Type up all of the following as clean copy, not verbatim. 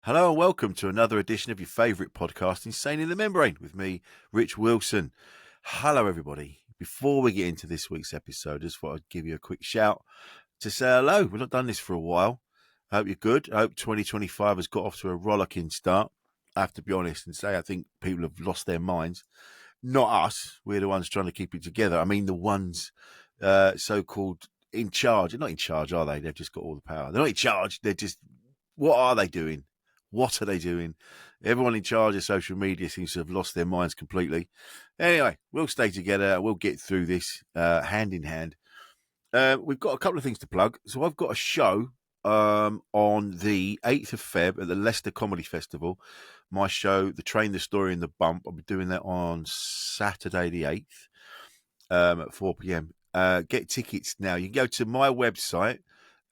Hello and welcome to another edition of your favourite podcast, Insane in the Membrane, with me, Rich Wilson. Hello, everybody. Before we get into this week's episode, I just thought I'd give you a quick shout to say hello. We've not done this for a while. I hope you're good. I hope 2025 has got off to a rollicking start. I have to be honest and say I think people have lost their minds. Not us. We're the ones trying to keep it together. I mean, the ones so-called in charge. They're not in charge, are they? They've just got all the power. They're not in charge. They're just, what are they doing? What are they doing? Everyone in charge of social media seems to have lost their minds completely. Anyway, we'll stay together. We'll get through this hand in hand. We've got a couple of things to plug. So I've got a show on the 8th of Feb at the Leicester Comedy Festival. My show, The Train, the Story and the Bump. I'll be doing that on Saturday the 8th at 4 p.m. Get tickets now. You can go to my website.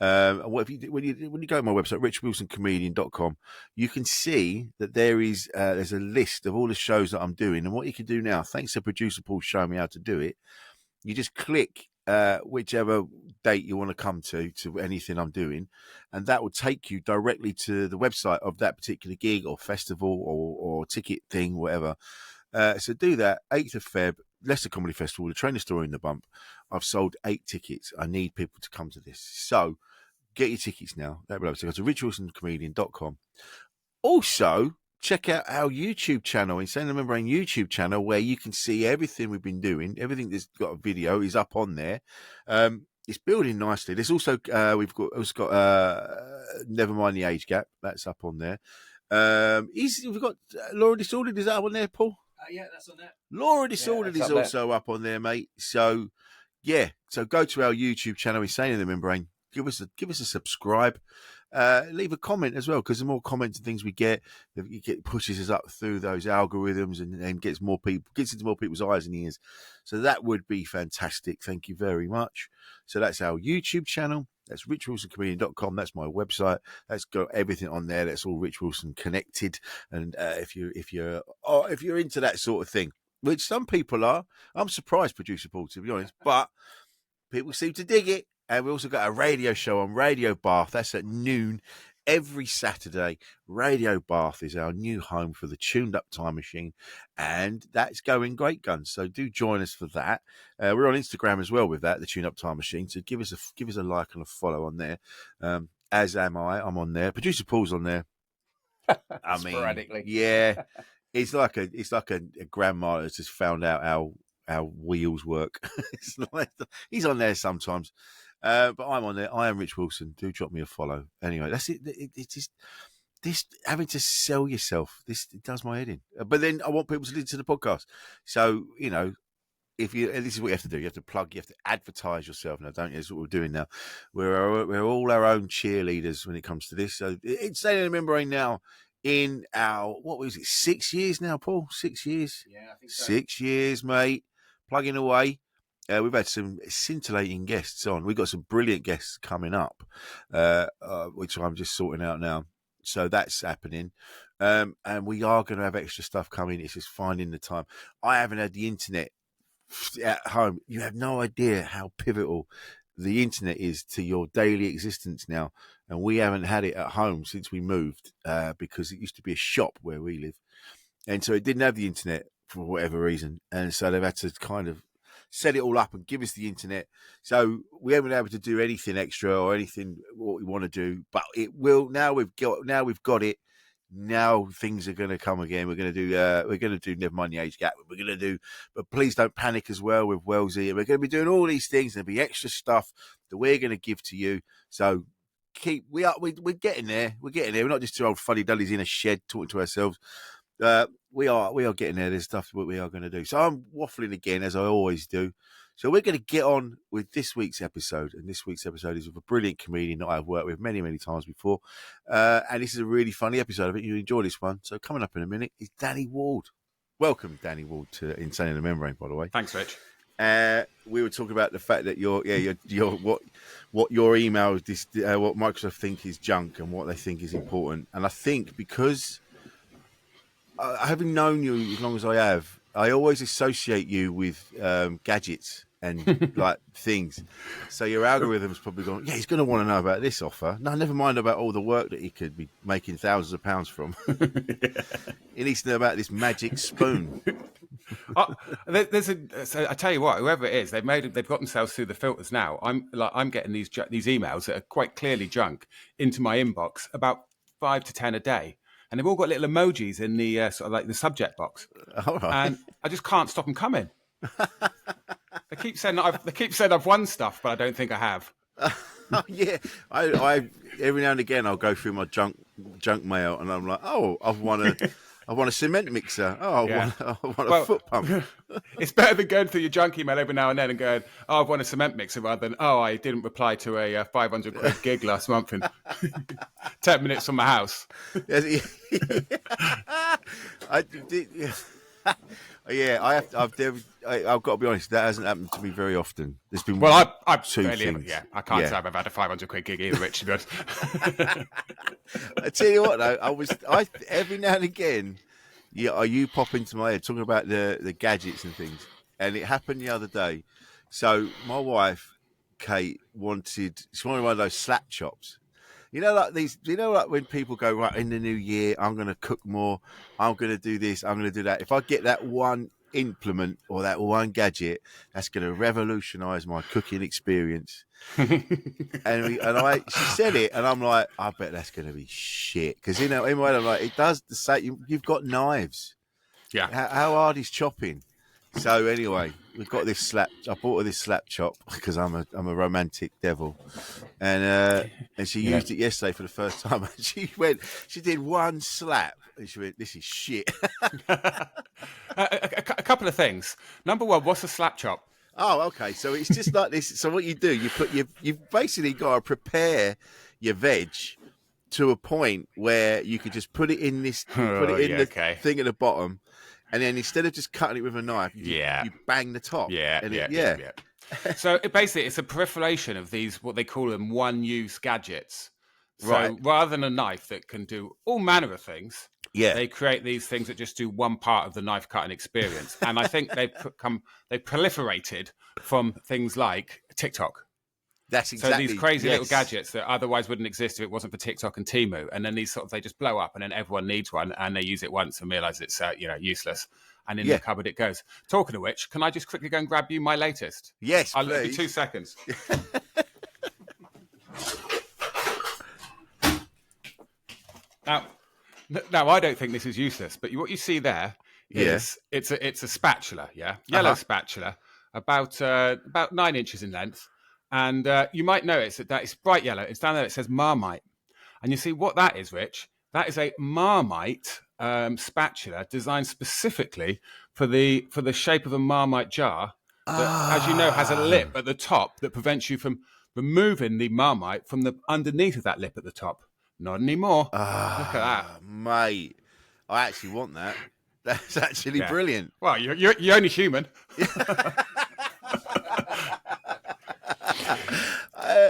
When you go to my website, richwilsoncomedian.com, you can see that there's a list of all the shows that I'm doing. And what you can do now, thanks to producer Paul showing me how to do it, you just click whichever date you want to come to anything I'm doing, and that will take you directly to the website of that particular gig or festival or ticket thing, whatever. So do that. 8th of Feb, Leicester Comedy Festival, The Train, the Story and the Bump. I've sold 8 tickets. I need people to come to this. So get your tickets now. So go to richwilsoncomedian.com. Also, check out our YouTube channel, Insane in the Membrane YouTube channel, where you can see everything we've been doing. Everything that's got a video is up on there. It's building nicely. There's also we've got Never Mind the Age Gap. That's up on there. We've got Laura Disordered. Is that up on there, Paul? Yeah, that's on there. Laura Disordered is also up on there, mate. So yeah, so go to our YouTube channel, Insane in the Membrane. Give us a subscribe. Leave a comment as well, because the more comments and things we get, it pushes us up through those algorithms and gets into more people's eyes and ears. So that would be fantastic. Thank you very much. So that's our YouTube channel. That's richwilsoncomedian.com. That's my website. That's got everything on there. That's all Rich Wilson connected. And if you're into that sort of thing, which some people are, I'm surprised, producer Paul, to be honest, but people seem to dig it. And we also got a radio show on Radio Bath. That's at noon every Saturday. Radio Bath is our new home for the Tuned Up Time Machine, and that's going great guns. So do join us for that. We're on Instagram as well with that, the Tuned Up Time Machine. So give us a like and a follow on there. As am I. I'm on there. Producer Paul's on there. I mean, sporadically. Yeah, it's like a grandma that's just found out how wheels work. He's on there sometimes. But I'm on there. I am Rich Wilson. Do drop me a follow. Anyway, that's it. It's just this having to sell yourself. It does my head in. But then I want people to listen to the podcast. So this is what you have to do. You have to plug. You have to advertise yourself now, don't you? That's what we're doing now. We're all our own cheerleaders when it comes to this. So it's Insane in the Membrane now. In our 6 years now, Paul? 6 years. Yeah, I think so. 6 years, mate. Plugging away. We've had some scintillating guests on. We've got some brilliant guests coming up, which I'm just sorting out now. So that's happening. And we are going to have extra stuff coming. It's just finding the time. I haven't had the internet at home. You have no idea how pivotal the internet is to your daily existence now. And we haven't had it at home since we moved because it used to be a shop where we live. And so it didn't have the internet for whatever reason. And so they've had to kind of set it all up and give us the internet. So we haven't been able to do anything extra or anything what we want to do, but it will now. We've got it. Now things are going to come again. We're going to do Never Mind the Age Gap. We're going to do, but please don't panic as well with Wellesley. We're going to be doing all these things. There'll be extra stuff that we're going to give to you. So we're getting there. We're getting there. We're not just two old fuddy duddies in a shed talking to ourselves. We are getting there. There's stuff that we are going to do. So I'm waffling again, as I always do. So we're going to get on with this week's episode. And this week's episode is with a brilliant comedian that I've worked with many, many times before. And this is a really funny episode. I think you'll enjoy this one. So coming up in a minute is Danny Ward. Welcome, Danny Ward, to Insane in the Membrane, by the way. Thanks, Rich. We were talking about the fact that what your email, what Microsoft think is junk and what they think is important. And I think because having known you as long as I have, I always associate you with gadgets and like things. So your algorithm's probably gone, yeah, he's going to want to know about this offer. No, never mind about all the work that he could be making thousands of pounds from. He needs to know about this magic spoon. So I tell you what, whoever it is, they've got themselves through the filters now. I'm getting these emails that are quite clearly junk into my inbox, about 5 to 10 a day, and they've all got little emojis in the sort of like the subject box, All right. and I just can't stop them coming. They keep saying I've won stuff, but I don't think I have. Yeah, I every now and again I'll go through my junk mail, and I'm like, oh, I've won a cement mixer. Oh, I won a foot pump. It's better than going through your junk email every now and then and going, oh, I've won a cement mixer, rather than, oh, I didn't reply to a 500 quid gig last month in 10 minutes from my house. I've got to be honest, that hasn't happened to me very often. There's been I two things. I can't say I've ever had a 500 quid gig either, Rich, to be honest. I tell you what, though, I every now and again, you pop into my head talking about the gadgets and things, and it happened the other day. So my wife, Kate, she wanted one of those slap chops. Like when people go, right, in the new year, I'm going to cook more, I'm going to do this, I'm going to do that. If I get that one implement or that one gadget, that's going to revolutionise my cooking experience. She said it, and I'm like, I bet that's going to be shit. Because, in my head, I'm like, it does the same. You've got knives. Yeah. How hard is chopping? So anyway, we've got this slap. I bought her this slap chop because I'm a romantic devil, and she used it yesterday for the first time. And she did one slap, and she went, "This is shit." A couple of things. Number one, what's a slap chop? Oh, okay. So it's just like this. So what you do, you've basically got to prepare your veg to a point where you could just put it in this, thing at the bottom. And then instead of just cutting it with a knife, you bang the top. Yeah. So it's a proliferation of these, what they call them, one-use gadgets. So rather than a knife that can do all manner of things, they create these things that just do one part of the knife cutting experience. And I think they proliferated from things like TikTok. That's exactly. So these crazy little gadgets that otherwise wouldn't exist if it wasn't for TikTok and Temu, and then they just blow up, and then everyone needs one, and they use it once and realise it's useless, and in the cupboard it goes. Talking of which, can I just quickly go and grab you my latest? Yes, I'll please. give you 2 seconds. Now I don't think this is useless, but what you see there is it's a spatula, yellow spatula, about 9 inches in length. And you might notice that it's bright yellow. It's down there. It says Marmite. And you see what that is, Rich? That is a Marmite spatula designed specifically for the shape of a Marmite jar that, as you know, has a lip at the top that prevents you from removing the Marmite from the underneath of that lip at the top. Not anymore. Look at that. Mate. I actually want that. That's actually brilliant. Well, you're only human.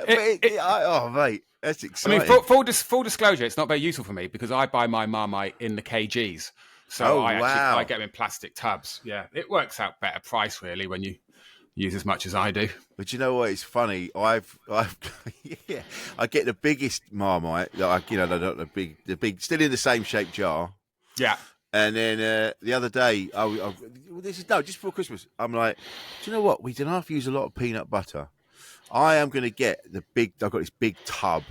Mate, that's exciting. I mean, full disclosure, it's not very useful for me because I buy my Marmite in the kgs, so I get them in plastic tubs. Yeah, it works out better price really when you use as much as I do. But you know what? It's funny. I get the biggest Marmite, the big, still in the same shaped jar. Yeah. And then the other day, just before Christmas, I'm like, do you know what? We don't have to use a lot of peanut butter. I am going to get I've got this big tub,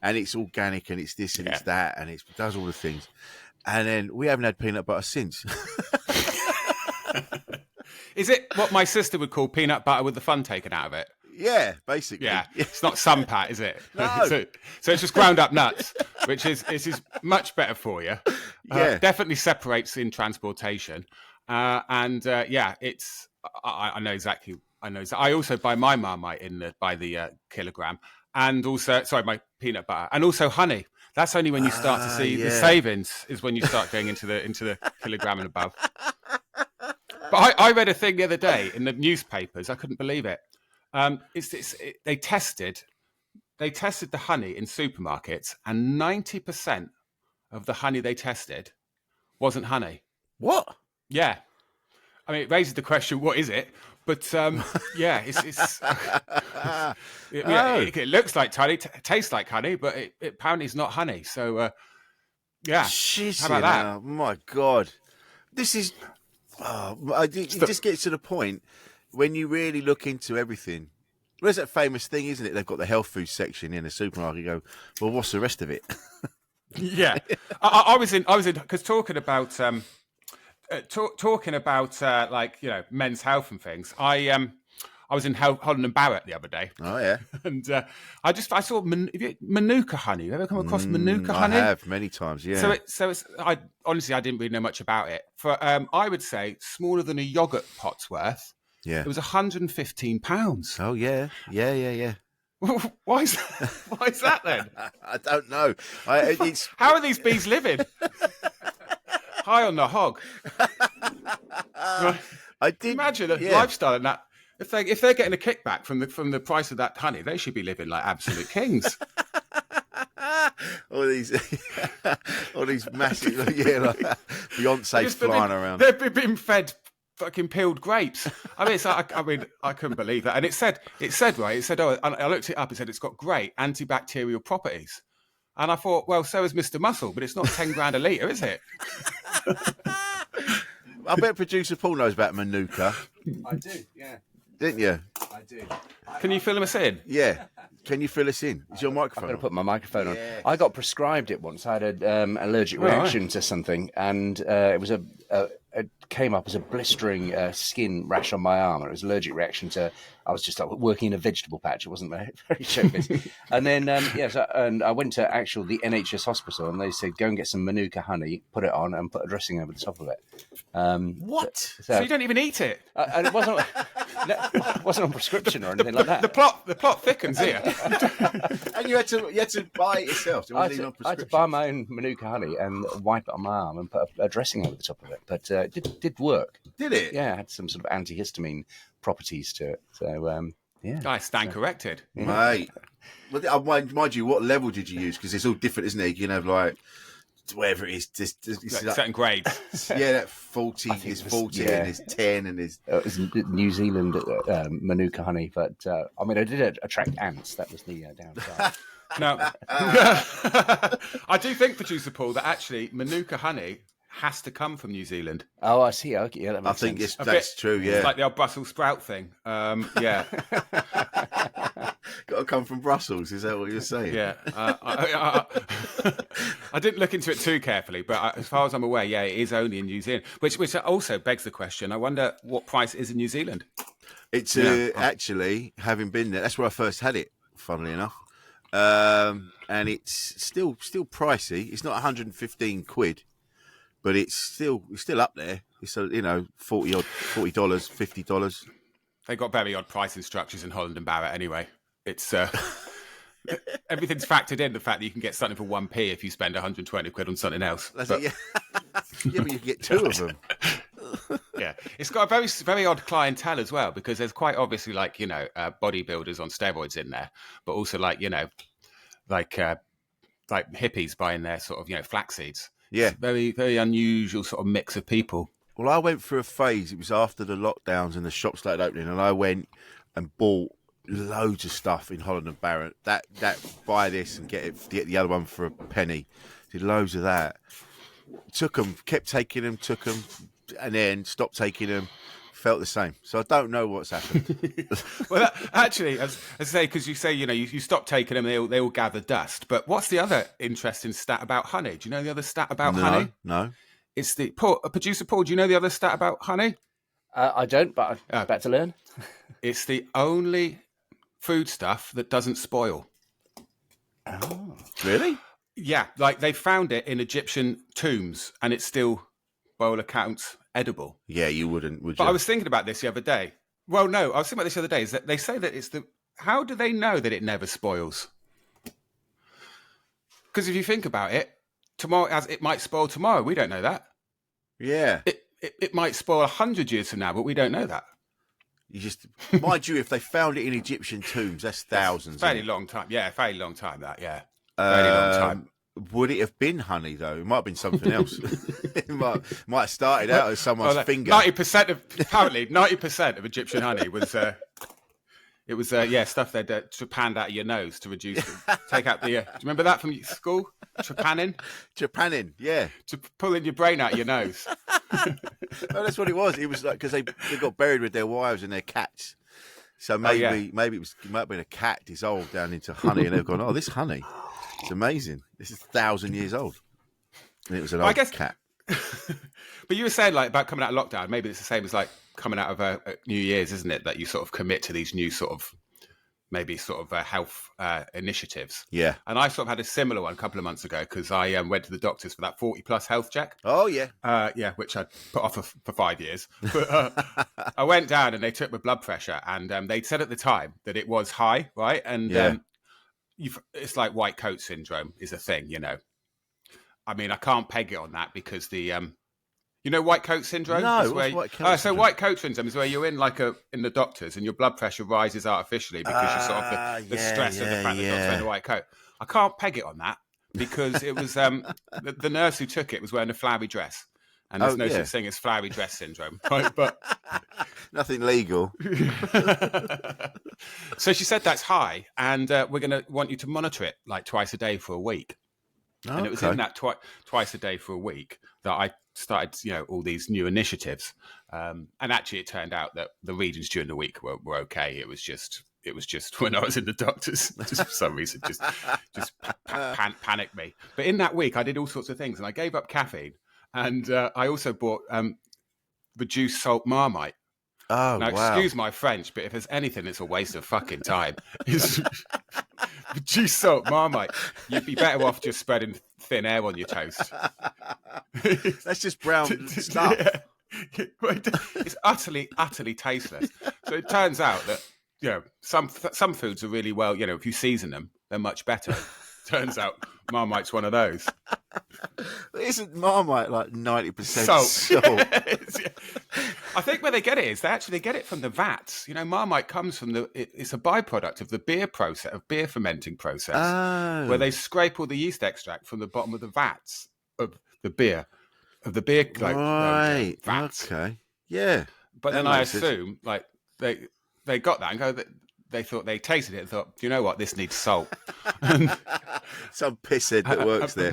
and it's organic, and it's this, and it's that, and it does all the things. And then we haven't had peanut butter since. Is it what my sister would call peanut butter with the fun taken out of it? Yeah, basically. Yeah, it's not sunpat, is it? No. so it's just ground up nuts, which is much better for you. Definitely separates in transportation. It's. I know exactly. I also buy my Marmite by the kilogram, and also my peanut butter, and also honey. That's only when you start to see the savings is when you start going into the kilogram and above. But I read a thing the other day in the newspapers. I couldn't believe it. They tested the honey in supermarkets, and 90% of the honey they tested wasn't honey. What? Yeah. I mean, it raises the question, what is it? But yeah, it looks like honey, tastes like honey, but it apparently is not honey. So yeah, Shit, how about that? My God, this is. It just gets to the point when you really look into everything. There's that famous thing, isn't it? They've got the health food section in the supermarket. You go, well, what's the rest of it? Yeah, I was in because talking about like, you know, men's health and things. I was in Holland and Barrett the other day. Oh yeah, and I saw Manuka honey. You ever come across Manuka honey? I have many times. Yeah. So it's I honestly I didn't really know much about it. For I would say smaller than a yogurt pot's worth. Yeah. It was £115. Oh yeah. Why is that then? I don't know. How are these bees living? High on the hog. I did imagine a lifestyle and that. If they're getting a kickback from the price of that honey, they should be living like absolute kings. all these massive, like Beyonce flying around. They've been fed fucking peeled grapes. I mean, I couldn't believe that. And it said, oh, I looked it up. It said it's got great antibacterial properties. And I thought, well, so is Mr. Muscle, but it's not 10 grand a litre, is it? I bet producer Paul knows about Manuka. I do, yeah. Didn't you? I do. Can you fill us in? Yeah. Can you fill us in? Is your microphone I'm going on? to put my microphone on. I got prescribed it once. I had an allergic reaction to something, and it came up as a blistering skin rash on my arm. It was an allergic reaction to. I was just like working in a vegetable patch. It wasn't very showbiz. And then and I went to the NHS hospital, and they said go and get some Manuka honey, put it on, and put a dressing over the top of it. What? So you don't even eat it? And it wasn't. It wasn't on prescription or anything like that. The plot thickens here. And you had to buy it yourself. It wasn't even on prescription. I had to buy my own Manuka honey and wipe it on my arm and put a dressing over the top of it. But it did work. Did it? Yeah, it had some sort of antihistamine properties to it. So yeah. I stand corrected, mate. Well, mind you, what level did you use? Because it's all different, isn't it? You can have like whatever it is, just certain grades. Yeah, that 40 is 40, and there's 10, and there's. It was New Zealand Manuka honey, but I mean, I did attract ants. That was the downside. Now, I do think, producer Paul, that actually Manuka honey has to come from New Zealand. Oh, I see. Okay, yeah, that makes sense. I think that's true. Yeah, it's like the old Brussels sprout thing. Yeah. Got to come from Brussels. Is that what you're saying? Yeah. I didn't look into it too carefully, but as far as I'm aware, yeah, it is only in New Zealand. Which also begs the question. I wonder what price it is in New Zealand. It's actually, having been there, that's where I first had it. Funnily enough, and it's still pricey. It's not 115 quid. But it's still up there. It's $40, $50. They got very odd pricing structures in Holland and Barrett anyway. It's everything's factored in, the fact that you can get something for 1p if you spend 120 quid on something else. Yeah, but you can get two of them. Yeah, it's got a very, very odd clientele as well, because there's quite obviously bodybuilders on steroids in there, but also like hippies buying their sort of flax seeds. Yeah. It's very, very unusual sort of mix of people. Well, I went through a phase. It was after the lockdowns and the shops started opening, and I went and bought loads of stuff in Holland and Barrett. That buy this and get the other one for a penny. Did loads of that. Took them, kept taking them, took them, and then stopped taking them. Felt the same. So I don't know what's happened. Well, actually, as I say, because you say, you stop taking them, they all gather dust. But what's the other interesting stat about honey? Do you know the other stat about honey? No. It's producer Paul, do you know the other stat about honey? I don't, but I'm about to learn. It's the only foodstuff that doesn't spoil. Oh. Really? Yeah, like they found it in Egyptian tombs, and it's still, by all accounts, edible. Yeah, you wouldn't, would you? But I was thinking about this the other day. Well, no, I was thinking about this the other day. Is that they say that it's how do they know that it never spoils? Because if you think about it, tomorrow, it might spoil tomorrow. We don't know that. Yeah. It might spoil 100 years from now, but we don't know that. You just, mind you, if they found it in Egyptian tombs, that's thousands. Fairly long time. Yeah, fairly long time. That, yeah. Fairly long time. Would it have been honey though? It might have been something else. It might have started out as someone's finger. 90% of Egyptian honey was stuff they'd trepanned out of your nose to reduce take out the. Do you remember that from school? Trepanning, yeah. To pulling your brain out of your nose. No, that's what it was. It was like because they got buried with their wives and their cats. So maybe it might have been a cat dissolved down into honey, and they've gone, "Oh, this honey, it's amazing. This is 1,000 years old." And it was an old cat. But you were saying like about coming out of lockdown. Maybe it's the same as like coming out of New Year's, isn't it? That you sort of commit to these new sort of health initiatives. Yeah. And I sort of had a similar one a couple of months ago because I went to the doctors for that 40+ health check. Oh, yeah. Which I'd put off for 5 years. But I went down and they took my blood pressure and they'd said at the time that it was high, right? And it's like white coat syndrome is a thing, you know. I mean, I can't peg it on that because the... You know white coat syndrome? No, what's white coat syndrome? So white coat syndrome is where you're in the doctors and your blood pressure rises artificially because you're sort of the stress of the fact that the doctor's wearing a white coat. I can't peg it on that because it was the nurse who took it was wearing a flowery dress. And there's no such thing as flowery dress syndrome. Right? But nothing legal. So she said that's high and we're going to want you to monitor it like twice a day for a week. Okay. And it was in that twice a day for a week that I started, all these new initiatives. And actually, it turned out that the readings during the week were okay. It was just when I was in the doctors, just for some reason, just panicked me. But in that week, I did all sorts of things, and I gave up caffeine, and I also bought reduced salt Marmite. Oh, now, wow. Excuse my French, but if there's anything that's a waste of fucking time, it's reduced salt Marmite. You'd be better off just spreading thin air on your toast. That's just brown stuff. Yeah. It's utterly tasteless. So it turns out that some foods are really well. If you season them, they're much better. Turns out Marmite's one of those. Isn't Marmite like 90% salt? I think where they get it is they actually get it from the vats. Marmite comes from it's a byproduct of the beer process, of beer fermenting process, where they scrape all the yeast extract from the bottom of the vats of the beer, right? Vats. Okay, yeah. But then I assume like they got that and go that. They thought they tasted it and thought, do you know what? This needs salt. Some pisshead that works there.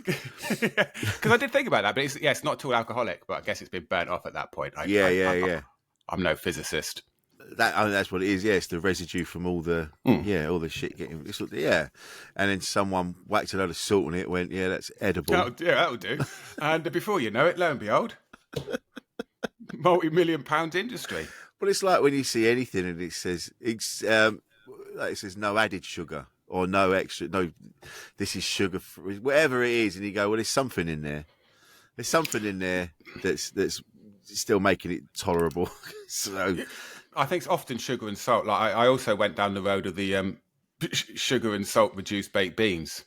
Because I did think about that, but it's not at all alcoholic. But I guess it's been burnt off at that point. I'm no physicist. That's what it is. Yeah, it's the residue from all the all the shit getting. And then someone whacked a load of salt on it. Went, yeah, that's edible. That'll do. And before you know it, lo and behold, multi-million-pound industry. But it's like when you see anything and it says no added sugar or no extra, this is sugar free, whatever it is, and you go, well, there's something in there. There's something in there that's still making it tolerable. So I think it's often sugar and salt. Like I also went down the road of the sugar and salt reduced baked beans.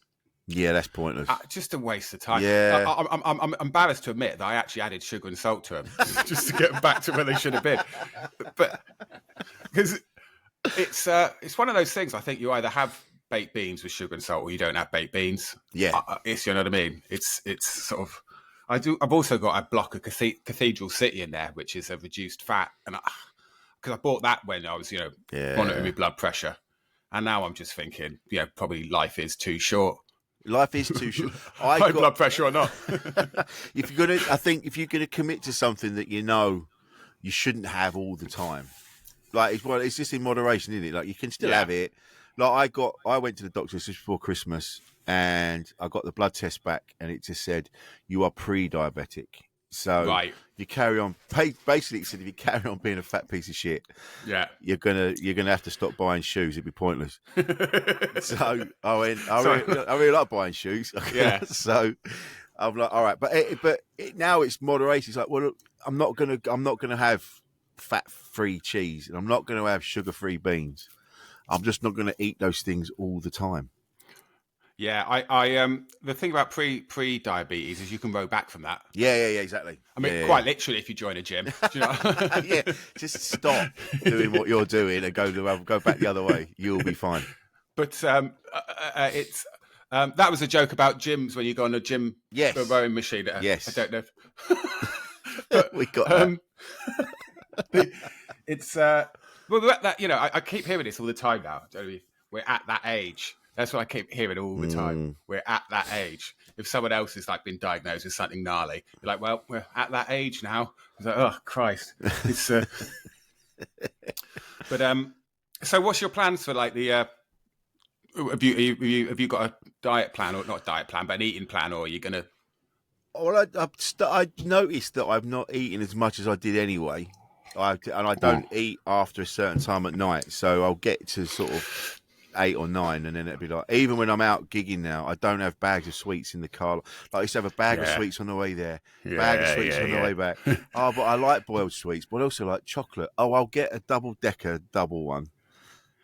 Yeah, that's pointless. Just a waste of time. Yeah. I'm embarrassed to admit that I actually added sugar and salt to them just to get them back to where they should have been. But because it's one of those things. I think you either have baked beans with sugar and salt, or you don't have baked beans. Yeah, you know what I mean. It's sort of. I've also got a block of Cathedral City in there, which is a reduced fat, and because I bought that when I was monitoring my blood pressure, and now I'm just thinking, probably life is too short. Life is too short. High blood pressure or not. If you're gonna commit to something that you shouldn't have all the time, like it's just in moderation, isn't it? Like you can still have it. Like I went to the doctor just before Christmas and I got the blood test back and it just said you are pre-diabetic. So you carry on. Basically, it said if you carry on being a fat piece of shit, you're gonna have to stop buying shoes. It'd be pointless. So I really like buying shoes. Yeah. So I'm like, all right, but now it's moderation. It's like, well, I'm not gonna have fat-free cheese, and I'm not gonna have sugar-free beans. I'm just not gonna eat those things all the time. Yeah, I the thing about pre-diabetes is you can row back from that. Yeah, exactly. I mean, quite literally, if you join a gym, do you know? Yeah, just stop doing what you're doing and go back the other way. You'll be fine. But it's That was a joke about gyms when you go on a gym rowing machine. Yes. I don't know. But, we got that. It's we're at that. I keep hearing this all the time now. We're at that age. That's what I keep hearing all the time. We're at that age. If someone else has like been diagnosed with something gnarly, you're like, well, we're at that age now. It's like, oh Christ. It's but so what's your plans for like the have you got a diet plan, or not a diet plan, but an eating plan, or are you gonna? Well, I noticed that I've not eaten as much as I did anyway. I don't eat after a certain time at night, so I'll get to sort of 8 or 9, and then it'll be like, even when I'm out gigging now, I don't have bags of sweets in the car. Like I used to have a bag of sweets on the way there, bag of sweets on the way back. Oh, but I like boiled sweets, but I also like chocolate. Oh, I'll get a double one.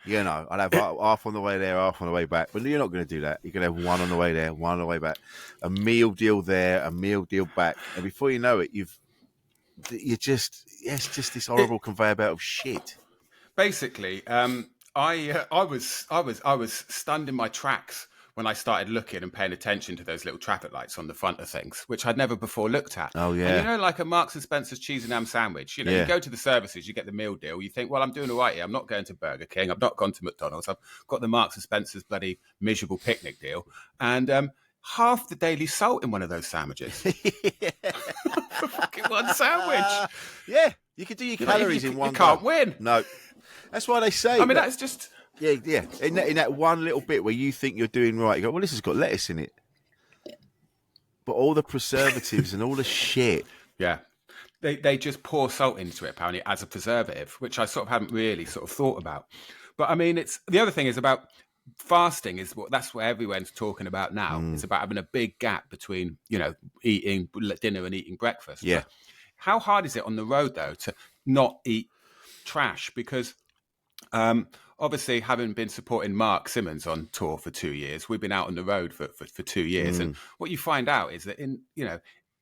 I'll have half on the way there, half on the way back. But you're not going to do that. You're going to have one on the way there, one on the way back. A meal deal there, a meal deal back. And before you know it, it's just this horrible conveyor belt of shit. Basically, I was stunned in my tracks when I started looking and paying attention to those little traffic lights on the front of things, which I'd never before looked at. Oh, yeah. And like a Marks and Spencer's cheese and ham sandwich, you go to the services, you get the meal deal. You think, well, I'm doing all right here. I'm not going to Burger King. I've not gone to McDonald's. I've got the Marks and Spencer's bloody miserable picnic deal. And half the daily salt in one of those sandwiches. For fucking one sandwich. Yeah, you could do your calories in one. You can't win. No. That's why they say. I mean, that's just... Yeah. In that one little bit where you think you're doing right, you go, well, this has got lettuce in it. But all the preservatives and all the shit. Yeah. They just pour salt into it, apparently, as a preservative, which I sort of haven't really sort of thought about. But, I mean, the other thing is about fasting that's what everyone's talking about now. It's about having a big gap between, eating dinner and eating breakfast. Yeah. But how hard is it on the road, though, to not eat trash? Because... obviously, having been supporting Mark Simmons on tour for 2 years, we've been out on the road for 2 years. And what you find out is that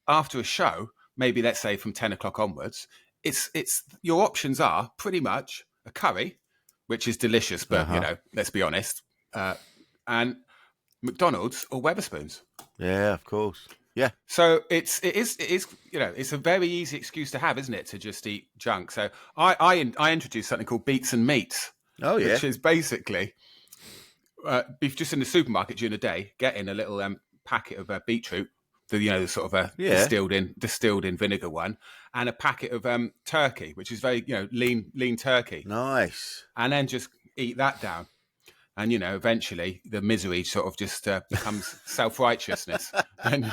after a show, maybe let's say from 10 o'clock onwards, it's your options are pretty much a curry, which is delicious, but let's be honest, and McDonald's or Wetherspoons. Yeah, of course. Yeah. So it is it's a very easy excuse to have, isn't it, to just eat junk. So I introduced something called Beets and Meats. Oh yeah. Which is basically beef just in the supermarket during the day, getting a little packet of beetroot, the sort of distilled in vinegar one, and a packet of turkey, which is very lean turkey. Nice. And then just eat that down. And, eventually the misery sort of just becomes self-righteousness. And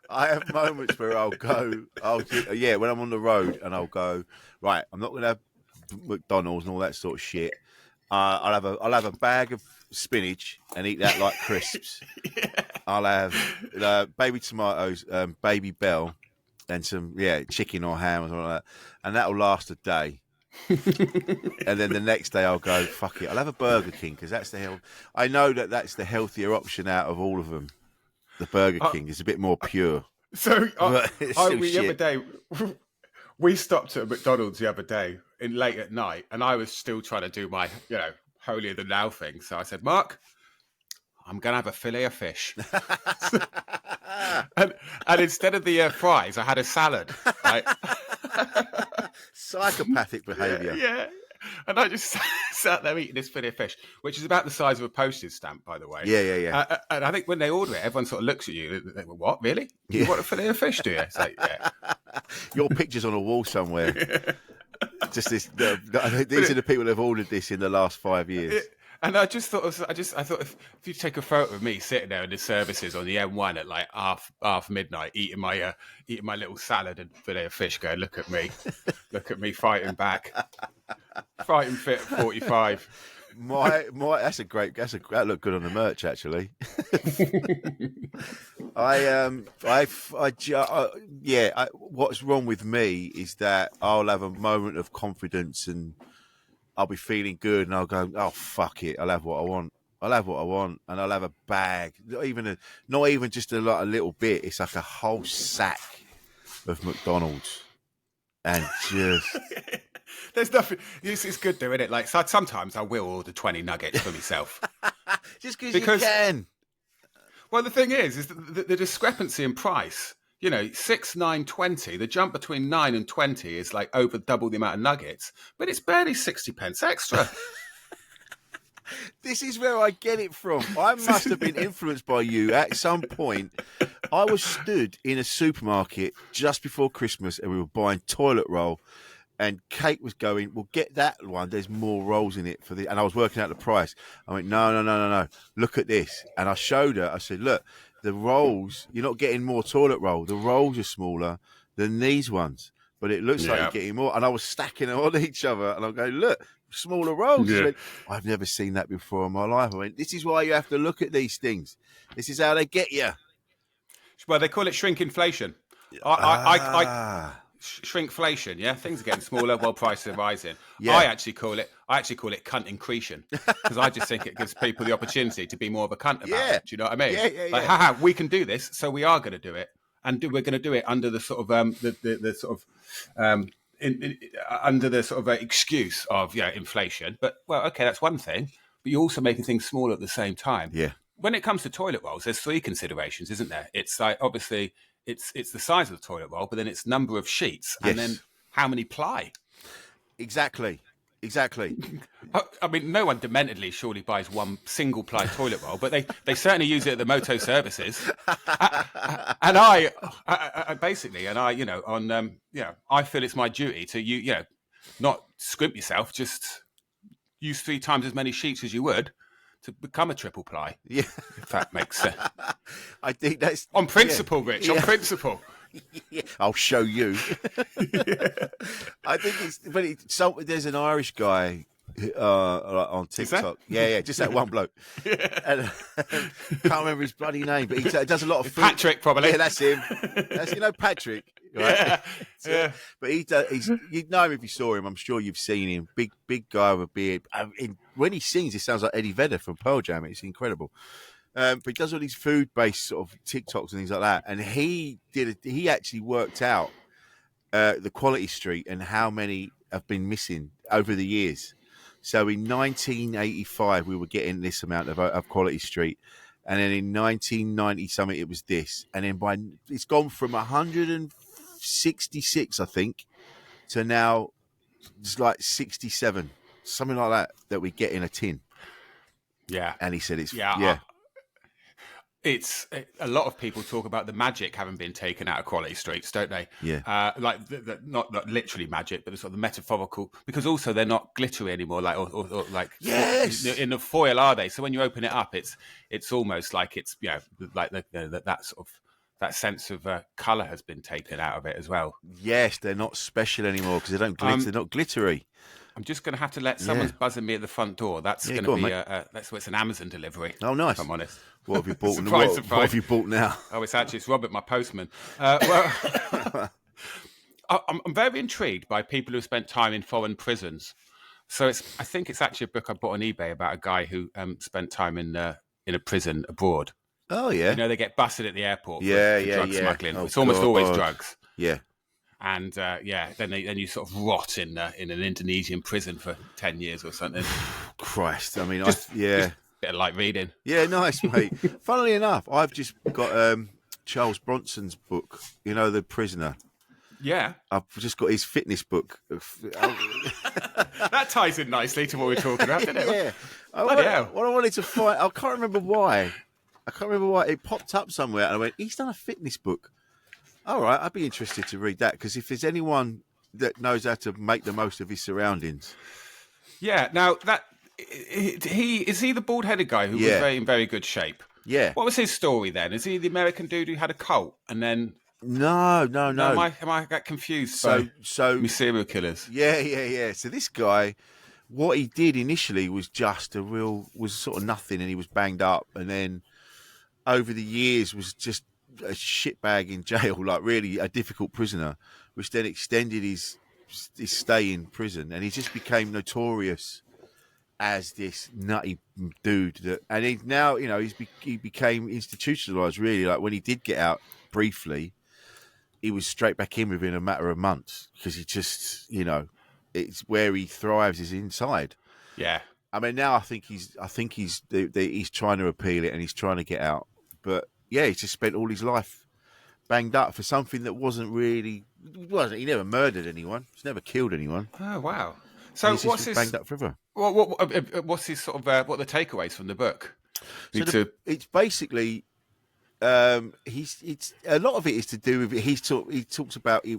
I have moments where when I'm on the road and I'll go, right, I'm not going to have McDonald's and all that sort of shit. I'll have a bag of spinach and eat that like crisps. I'll have baby tomatoes, baby bell, and some chicken or ham or something like that, and that'll last a day. And then the next day I'll go, fuck it, I'll have a Burger King because that's I know that's the healthier option out of all of them. The Burger King is a bit more pure. So the other day we stopped at a McDonald's the other day late at night, and I was still trying to do my holier than thou thing. So I said, Mark, I'm gonna have a fillet of fish. and instead of the fries, I had a salad. Right? Psychopathic behaviour. Yeah. And I just sat there eating this fillet of fish, which is about the size of a postage stamp, by the way. Yeah. And I think when they order it, everyone sort of looks at you. They go, what, really? Yeah. You want a fillet of fish, do you? It's like, yeah. Your picture's on a wall somewhere. Just this. These are the people that have ordered this in the last 5 years. And I just thought, I thought if you take a photo of me sitting there in the services on the M1 at like half midnight, eating my little salad and fillet of fish, go, look at me fighting back, fighting fit at 45. That's that looked good on the merch actually. What's wrong with me is that I'll have a moment of confidence and I'll be feeling good and I'll go, oh, fuck it. I'll have what I want. And I'll have a bag. Not even just a little bit. It's like a whole sack of McDonald's. And just... There's nothing... It's good though, isn't it? Like, so sometimes I will order 20 nuggets for myself. Just because you can. Well, the thing is the discrepancy in price. 6, 9, 20. The jump between 9 and 20 is like over double the amount of nuggets, but it's barely 60 pence extra. This is where I get it from. I must have been influenced by you at some point. I was stood in a supermarket just before Christmas and we were buying toilet roll. And Kate was going, well, get that one. There's more rolls in it for the. And I was working out the price. I went, no. Look at this. And I showed her. I said, look, the rolls, you're not getting more toilet roll. The rolls are smaller than these ones. But it looks like you're getting more. And I was stacking them on each other. And I'm going, look, smaller rolls. Yeah. Went, I've never seen that before in my life. I went, this is why you have to look at these things. This is how they get you. Well, they call it shrinkflation. Shrinkflation, yeah. Things are getting smaller while prices are rising. Yeah. I actually call it cunt incretion because I just think it gives people the opportunity to be more of a cunt about it. Do you know what I mean? Yeah. Like, haha, we can do this, so we are going to do it, and we're going to do it under the sort of under the sort of excuse of inflation. But well, okay, that's one thing. But you're also making things smaller at the same time. Yeah. When it comes to toilet rolls, there's 3 considerations, isn't there? It's like obviously. It's the size of the toilet roll, but then it's number of sheets, and then how many ply. Exactly. I mean, no one dementedly surely buys one single ply toilet roll, but they certainly use it at the moto services. And I basically, I feel it's my duty to not scrimp yourself, just use 3 times as many sheets as you would to become a triple ply. Yeah. If that makes sense. I think that's... On principle, Rich, on principle. Yeah. I'll show you. I think there's an Irish guy on TikTok. Yeah, just that one bloke. And, can't remember his bloody name, but he does a lot of food. Patrick, probably. Yeah, that's him. That's Patrick. Right? Yeah. But he's you'd know him if you saw him. I'm sure you've seen him. Big guy with a beard. When he sings, it sounds like Eddie Vedder from Pearl Jam. It's incredible. But he does all these food-based sort of TikToks and things like that. And he actually worked out the Quality Street and how many have been missing over the years. So in 1985, we were getting this amount of Quality Street. And then in 1990 something, it was this. And then it's gone from 166, I think, to now it's like 67, something like that we get in a tin. Yeah. And he said it's it's a lot of people talk about the magic having been taken out of Quality Streets, don't they? Yeah. Like not literally magic, but the sort of the metaphorical, because also they're not glittery anymore. Like or like in the foil, are they? So when you open it up, it's almost like it's like that sort of that sense of colour has been taken out of it as well. Yes, they're not special anymore because they don't glitter. They're not glittery. I'm just going to have to let someone's buzzing me at the front door. That's going to be it's an Amazon delivery. Oh, nice. If I'm honest. What have you bought? Surprise. What have you bought now? Oh, it's Robert, my postman. Well, I'm very intrigued by people who spent time in foreign prisons. So I think it's actually a book I bought on eBay about a guy who spent time in a prison abroad. Oh yeah. They get busted at the airport. For drug smuggling. Oh, it's almost always drugs. Yeah. And then you sort of rot in an Indonesian prison for 10 years or something. Christ, I mean, just a bit of light reading. Yeah, nice, mate. Funnily enough, I've just got Charles Bronson's book. The Prisoner. Yeah, I've just got his fitness book. That ties in nicely to what we're talking about, doesn't it? Yeah. What I wanted to find, I can't remember why. It popped up somewhere, and I went, he's done a fitness book. All right, I'd be interested to read that, because if there's anyone that knows how to make the most of his surroundings. Yeah, now is he the bald-headed guy who was in very good shape? Yeah. What was his story then? Is he the American dude who had a cult and then? No. Am I got confused? So serial killers. Yeah. So this guy, what he did initially was was sort of nothing, and he was banged up, and then over the years was just a shitbag in jail, like really a difficult prisoner, which then extended his stay in prison, and he just became notorious as this nutty dude. And he became institutionalized. Really, like when he did get out briefly, he was straight back in within a matter of months, because he just, it's where he thrives is inside. Yeah. I mean, now I think he's trying to appeal it and he's trying to get out. But yeah, he's just spent all his life banged up for something that wasn't really. He never murdered anyone. He's never killed anyone. Oh wow! So he's what's just his banged up forever? What's his sort of what are the takeaways from the book? It's basically. It's a lot of it is to do with he talks about a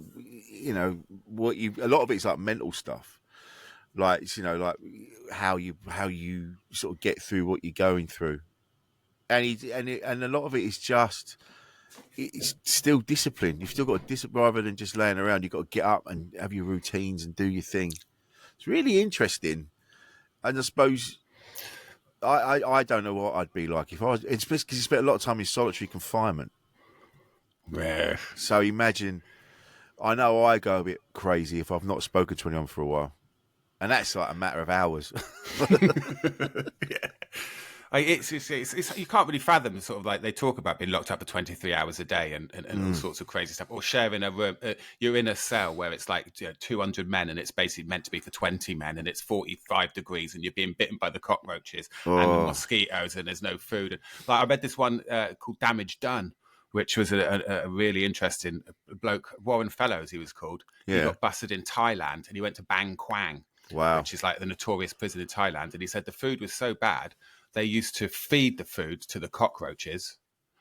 lot of it's like mental stuff, like like how you sort of get through what you're going through, and a lot of it is just it's still discipline. You've still got to discipline rather than just laying around. You've got to get up and have your routines and do your thing. It's really interesting, and I suppose. I don't know what I'd be like if I was. It's because he spent a lot of time in solitary confinement. Yeah. So imagine, I know I go a bit crazy if I've not spoken to anyone for a while, and that's like a matter of hours. Yeah. It's you can't really fathom sort of like they talk about being locked up for 23 hours a day and all sorts of crazy stuff, or sharing a room. You're in a cell where it's like 200 men and it's basically meant to be for 20 men and it's 45 degrees and you're being bitten by the cockroaches and the mosquitoes and there's no food. And like I read this one called Damage Done, which was a really interesting bloke, Warren Fellows he was called. Yeah. He got busted in Thailand and he went to Bang Kwang, which is like the notorious prison in Thailand. And he said the food was so bad they used to feed the food to the cockroaches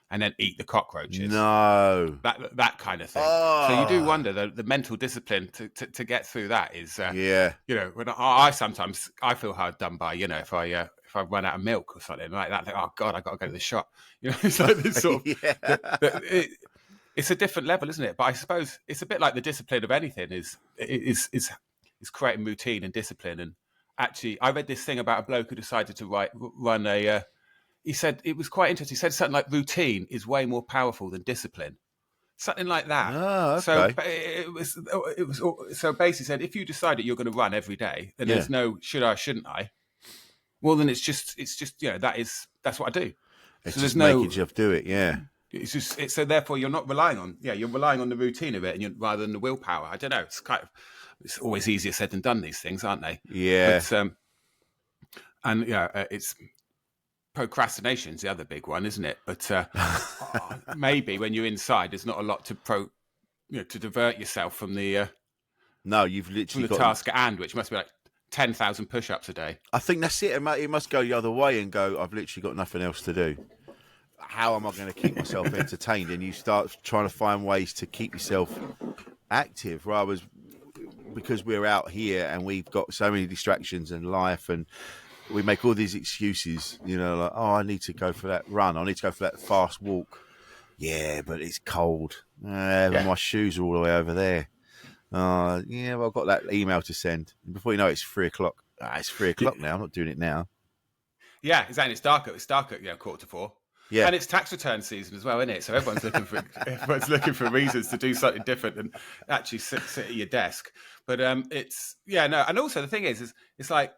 and then eat the cockroaches. No. That kind of thing. So you do wonder, the mental discipline to get through that is, when I sometimes I feel hard done by, if I run out of milk or something like that, I think, oh God, I got to go to the shop. It's like this sort of, it's a different level, isn't it? But I suppose it's a bit like the discipline of anything is creating routine and discipline. And actually, I read this thing about a bloke who decided to run a. He said it was quite interesting. He said something like routine is way more powerful than discipline, something like that. Oh, okay. So it was so basically said if you decide that you're going to run every day, then there's no should I, shouldn't I? Well, then it's just that's what I do. It's so just making yourself do it. Yeah. It's just so therefore you're not relying on you're relying on the routine of it and rather than the willpower. I don't know. It's always easier said than done, these things, aren't they? Yeah. But, it's procrastination's the other big one, isn't it? But maybe when you're inside, there's not a lot to divert yourself from the. No, you've literally got task at hand, which must be like 10,000 push-ups a day. I think that's it. It must go the other way and go, I've literally got nothing else to do. How am I going to keep myself entertained? And you start trying to find ways to keep yourself active, rather because we're out here and we've got so many distractions in life and we make all these excuses, like, oh, I need to go for that run. I need to go for that fast walk. Yeah, but it's cold. My shoes are all the way over there. Well, I've got that email to send. Before you know it, it's 3:00. It's 3:00 now. I'm not doing it now. Yeah, exactly. It's dark at 3:45. Yeah, and it's tax return season as well, isn't it? So everyone's looking for reasons to do something different than actually sit at your desk. But and also the thing is it's like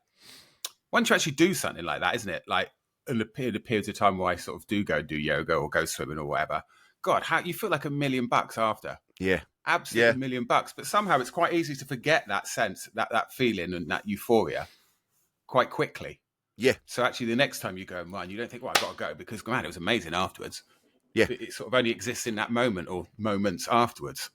once you actually do something like that, isn't it? Like in the periods of time where I sort of do yoga or go swimming or whatever. God, how you feel like $1 million after? Yeah, absolutely $1 million. But somehow it's quite easy to forget that sense, that feeling, and that euphoria quite quickly. Yeah. So actually, the next time you go and run, you don't think, "Well, I've got to go," because man, it was amazing afterwards. Yeah. It sort of only exists in that moment or moments afterwards.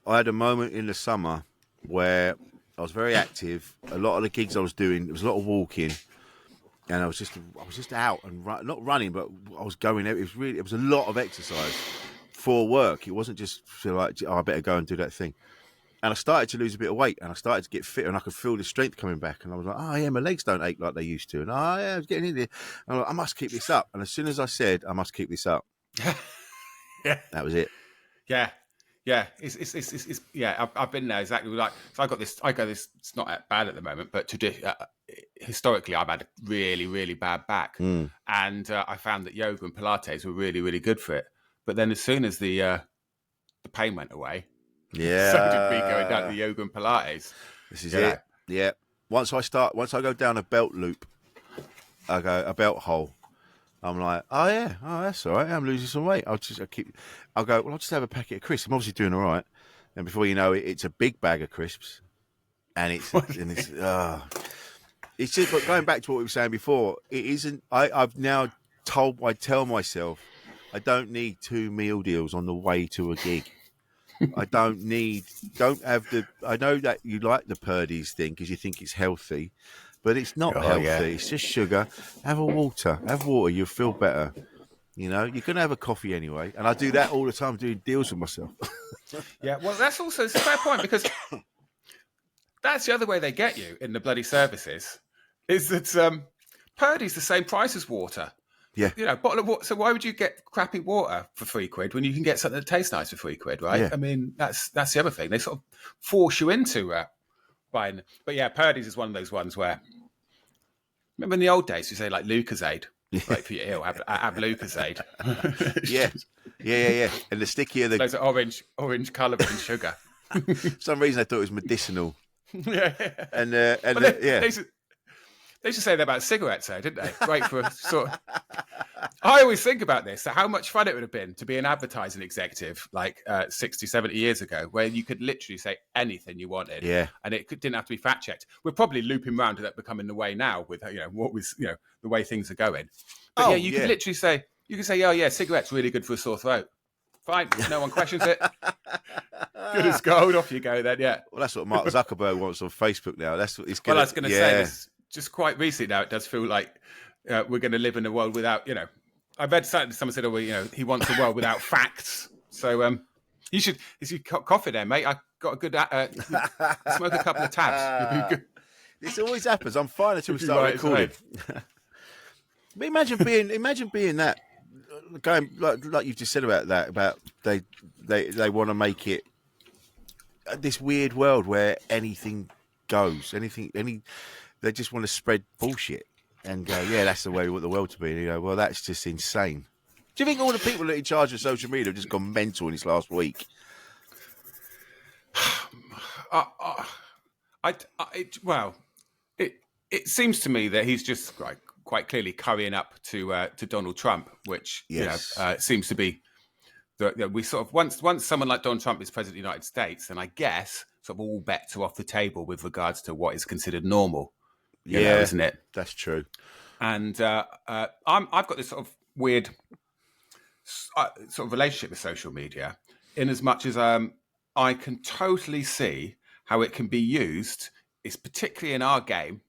I had a moment in the summer where I was very active. A lot of the gigs I was doing, there was a lot of walking, and I was just out and not running, but I was going out. It was a lot of exercise for work. It wasn't just feel like, oh, I better go and do that thing. And I started to lose a bit of weight and I started to get fitter and I could feel the strength coming back. And I was like, oh, yeah, my legs don't ache like they used to. And I was getting in there. And I'm like, I must keep this up. And as soon as I said, I must keep this up, that was it. Yeah. Yeah. It's I've been there exactly. Like, so I got this, it's not that bad at the moment, but historically I've had a really, really bad back. And I found that yoga and Pilates were really, really good for it. But then as soon as the pain went away, so did me going down to the yoga and Pilates. This is it. Yeah. Once I go down a belt loop, a belt hole, I'm like, oh yeah, that's all right. I'm losing some weight. I'll just have a packet of crisps. I'm obviously doing all right. And before you know it, it's a big bag of crisps, and it's It's just, but going back to what we were saying before, it isn't. I've now I tell myself, I don't need 2 meal deals on the way to a gig. I don't have the. I know that you like the Purdy's thing because you think it's healthy, but it's not healthy. Yeah. It's just sugar. Have water. You'll feel better. You know, you're going to have a coffee anyway. And I do that all the time, doing deals with myself. Yeah, well, that's also a fair point, because that's the other way they get you in the bloody services, is that Purdy's the same price as water. Yeah. You know, bottle of water. So why would you get crappy water for £3 when you can get something that tastes nice for £3, right? Yeah. I mean, that's the other thing. They sort of force you into buying. But yeah, Purdy's is one of those ones where, remember in the old days, you say like Lucozade. Right, if you're ill, have Lucozade. yeah. And the stickier the... Those are orange colour and sugar. For some reason I thought it was medicinal. Yeah. And they used to say that about cigarettes, though, didn't they? Great for a sort of... I always think about this, how much fun it would have been to be an advertising executive like 60, 70 years ago, where you could literally say anything you wanted. Yeah. And it didn't have to be fact checked. We're probably looping round to that becoming the way now with, what was, the way things are going. But you could literally say, oh yeah, cigarettes really good for a sore throat. Fine, no one questions it. Good as gold, off you go then, yeah. Well, that's what Mark Zuckerberg wants on Facebook now. That's what he's going to... Well, I was going to say this. Just quite recently now, it does feel like we're going to live in a world without, I read something, someone said, he wants a world without facts. So you should coffee there, mate. I got a good, smoke a couple of tabs. This always happens. I'm fine until we start recording. But imagine being that, going like you've just said about that, about they want to make it this weird world where anything goes, they just want to spread bullshit and go, yeah, that's the way we want the world to be. And well, that's just insane. Do you think all the people that are in charge of social media have just gone mental in this last week? It seems to me that he's just quite clearly currying up to Donald Trump, which seems to be that we sort of once someone like Donald Trump is president of the United States, then I guess sort of all bets are off the table with regards to what is considered normal. Isn't it? That's true. And I've got this sort of weird sort of relationship with social media, in as much as I can totally see how it can be used, is particularly in our game,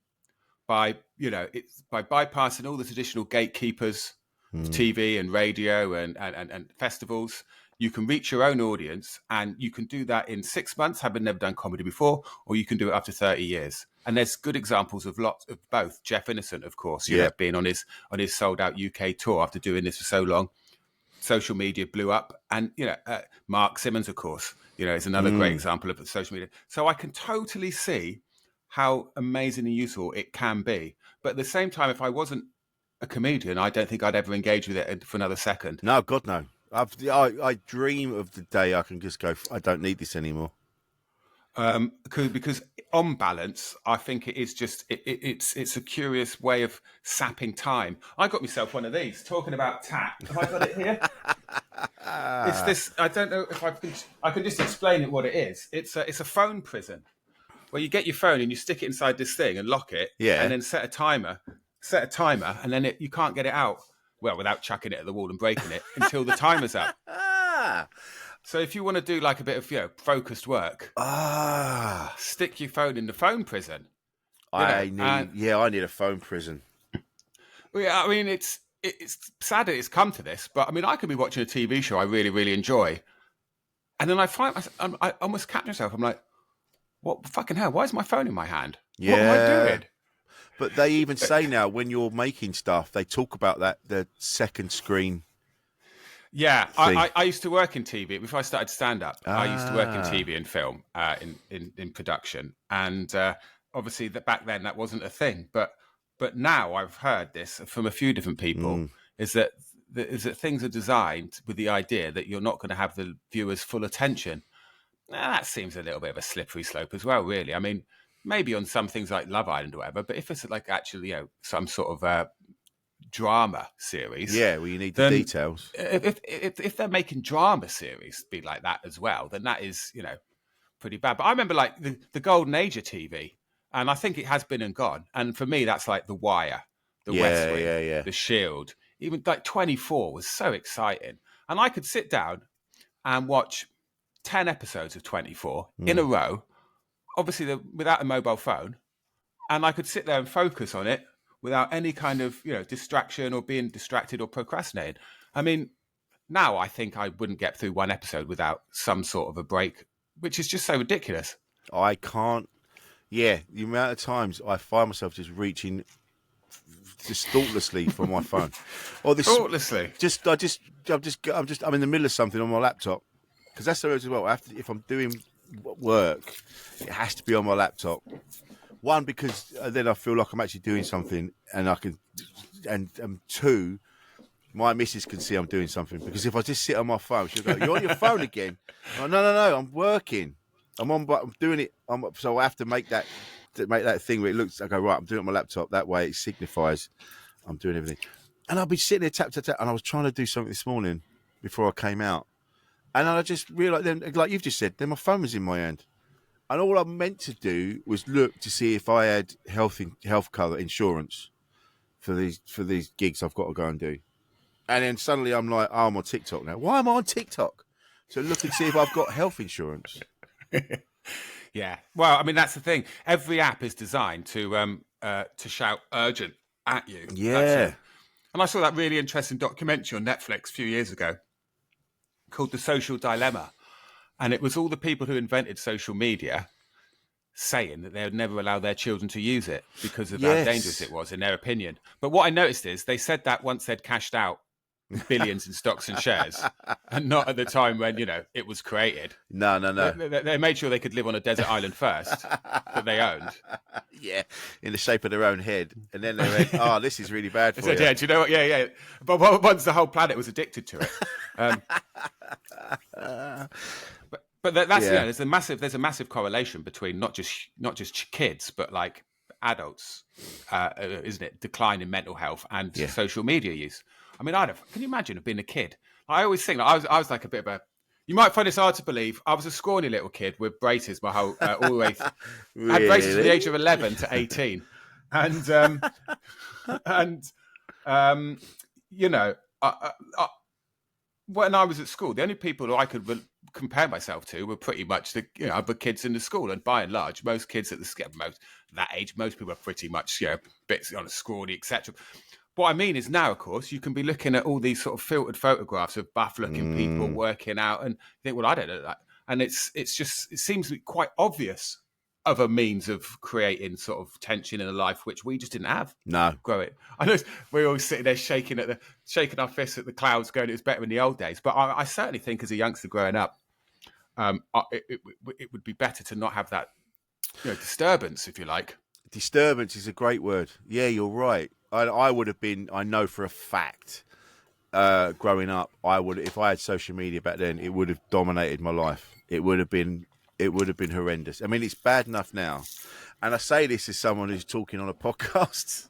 by bypassing all the traditional gatekeepers of TV and radio and festivals. You can reach your own audience, and you can do that in 6 months, having never done comedy before, or you can do it after 30 years. And there's good examples of lots of both. Jeff Innocent, of course, being on his sold out UK tour after doing this for so long. Social media blew up, and Mark Simmons, of course, is another great example of social media. So I can totally see how amazing and useful it can be. But at the same time, if I wasn't a comedian, I don't think I'd ever engage with it for another second. No, God, no. I dream of the day I can just go, I don't need this anymore. Because on balance, I think it is just it's a curious way of sapping time. I got myself one of these. Talking about tap, have I got it here? It's this. I don't know if I can just explain it what it is. It's a phone prison where you get your phone and you stick it inside this thing and lock it, and then set a timer, and then you can't get it out. Well, without chucking it at the wall and breaking it until the timer's up. So if you want to do like a bit of focused work, stick your phone in the phone prison. I need a phone prison. Yeah, I mean it's sad that it's come to this, but I mean I could be watching a TV show I really, really enjoy, and then I almost catch myself. I'm like, what fucking hell? Why is my phone in my hand? Yeah. What am I doing? But they even say now, when you're making stuff, they talk about the second screen. Yeah, I used to work in TV before I started stand-up. I used to work in TV and film in production, and obviously back then that wasn't a thing. But now I've heard this from a few different people is that things are designed with the idea that you're not going to have the viewer's full attention. Now, that seems a little bit of a slippery slope as well, really. I mean, maybe on some things like Love Island or whatever, but if it's like actually, some sort of drama series, well, you need the details. If they're making drama series be like that as well, then that is, pretty bad. But I remember like the golden age of TV, And I think it has been and gone. And for me, that's like The Wire, The West Wing, The Shield. Even like 24 was so exciting. And I could sit down and watch 10 episodes of 24 in a row, obviously without a mobile phone. And I could sit there and focus on it without any kind of, distraction or being distracted or procrastinating. I mean, now I think I wouldn't get through one episode without some sort of a break, which is just so ridiculous. I can't. Yeah, the amount of times I find myself just reaching just thoughtlessly for my phone. Or this Thoughtlessly? I'm in the middle of something on my laptop. Because that's the way as well. If I'm doing work, it has to be on my laptop. One, because then I feel like I'm actually doing something, and I can, and two, my missus can see I'm doing something. Because if I just sit on my phone, she'll go, "You're on your phone again." Oh, no, I'm working. I'm doing it. So I have to make that thing where it looks. I go, right, I'm doing it on my laptop. That way, it signifies I'm doing everything. And I'll be sitting there tap. And I was trying to do something this morning before I came out, and I just realised then, like you've just said, then my phone was in my hand. And all I meant to do was look to see if I had health cover insurance for these gigs I've got to go and do. And then suddenly I'm like, oh, I'm on TikTok now. Why am I on TikTok? So look and see if I've got health insurance. Yeah. Well, I mean, that's the thing. Every app is designed to shout urgent at you. Yeah. And I saw that really interesting documentary on Netflix a few years ago called The Social Dilemma. And it was all the people who invented social media saying that they would never allow their children to use it because of how dangerous it was, in their opinion. But what I noticed is they said that once they'd cashed out billions in stocks and shares, and not at the time when, it was created. No. They made sure they could live on a desert island first that they owned. Yeah, in the shape of their own head. And then they went, oh, this is really bad for you. Yeah, do you know what? Yeah. But once the whole planet was addicted to it. But that's there's a massive correlation between not just kids, but like adults, isn't it? Decline in mental health and social media use. I mean, can you imagine being a kid? I always think I was like a bit of a. You might find this hard to believe. I was a scrawny little kid with braces my whole all the way. Really? I had braces from the age of 11 to 18, when I was at school, the only people who I could compare myself to were pretty much the other kids in the school, and by and large, most kids at that age, most people are pretty much bits on a scrawny, etc. What I mean is now, of course, you can be looking at all these sort of filtered photographs of buff-looking people working out, and think, well, I don't know that, and it seems to be quite obvious of a means of creating sort of tension in a life which we just didn't have. No. Growing. I know we're always sitting there shaking our fists at the clouds going, it was better in the old days. But I certainly think as a youngster growing up, it would be better to not have that disturbance, if you like. Disturbance is a great word. Yeah, you're right. I would have been, I know for a fact, growing up, if I had social media back then, it would have dominated my life. It would have been horrendous. I mean, it's bad enough now. And I say this as someone who's talking on a podcast.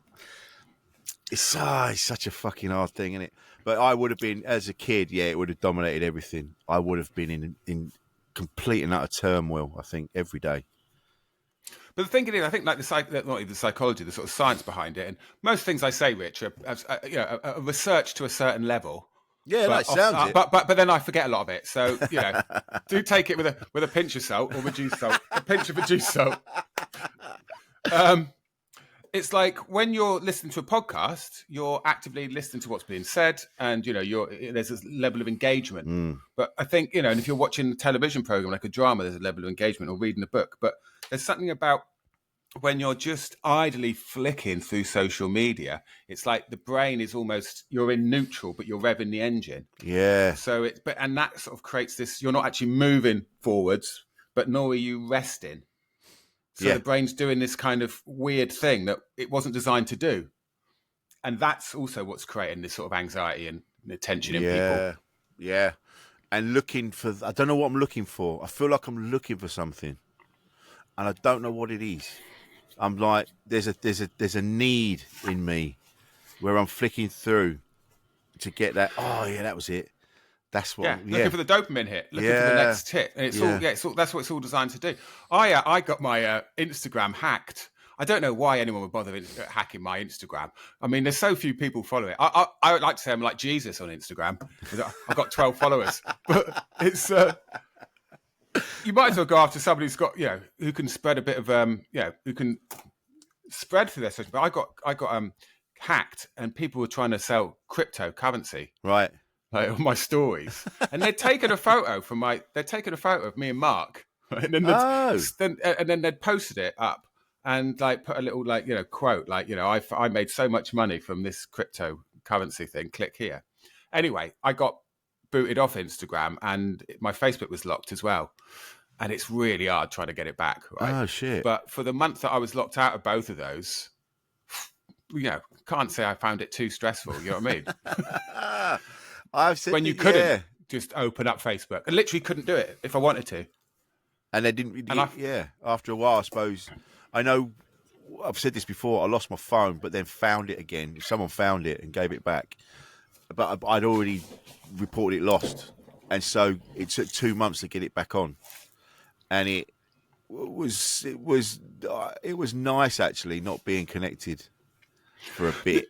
It's such a fucking hard thing, isn't it? But I would have been, as a kid, it would have dominated everything. I would have been in complete and utter turmoil, I think, every day. But the thing is, I think like not even the psychology, the sort of science behind it, and most things I say, Rich, are research to a certain level. Yeah, that sounds it. But then I forget a lot of it. So do take it with a pinch of salt or reduced salt, a pinch of reduced salt. It's like when you're listening to a podcast, you're actively listening to what's being said, and there's a level of engagement. But I think and if you're watching a television program like a drama, there's a level of engagement, or reading a book. But there's something about when you're just idly flicking through social media, it's like the brain is almost, you're in neutral, but you're revving the engine. Yeah. So and that sort of creates this, you're not actually moving forwards, but nor are you resting. So the brain's doing this kind of weird thing that it wasn't designed to do. And that's also what's creating this sort of anxiety and the tension in people. Yeah. And I don't know what I'm looking for. I feel like I'm looking for something. And I don't know what it is. I'm like, there's a need in me where I'm flicking through to get that. Oh yeah, that was it. That's what. Looking for the dopamine hit, looking for the next hit, and it's all that's what it's all designed to do. I got my Instagram hacked I don't know why anyone would bother hacking my Instagram. I mean, there's so few people follow it. I would like to say I'm like Jesus on Instagram. I've got 12 followers, but it's you might as well go after somebody who's got who can spread a bit of who can spread through their social. But I got hacked, and people were trying to sell cryptocurrency. Right. Like on my stories, and they'd taken a photo of me and Mark, right? And then they'd posted it up and like put a little quote I made so much money from this cryptocurrency thing. Click here. Anyway, I got booted off Instagram, and my Facebook was locked as well, and it's really hard trying to get it back. Right? Oh shit! But for the month that I was locked out of both of those, can't say I found it too stressful. You know what I mean? I've said when you couldn't just open up Facebook. I literally couldn't do it if I wanted to. And they didn't. After a while, I suppose. I know I've said this before. I lost my phone, but then found it again. Someone found it and gave it back, but I'd already reported it lost, and so it took 2 months to get it back on. And it was nice actually not being connected for a bit.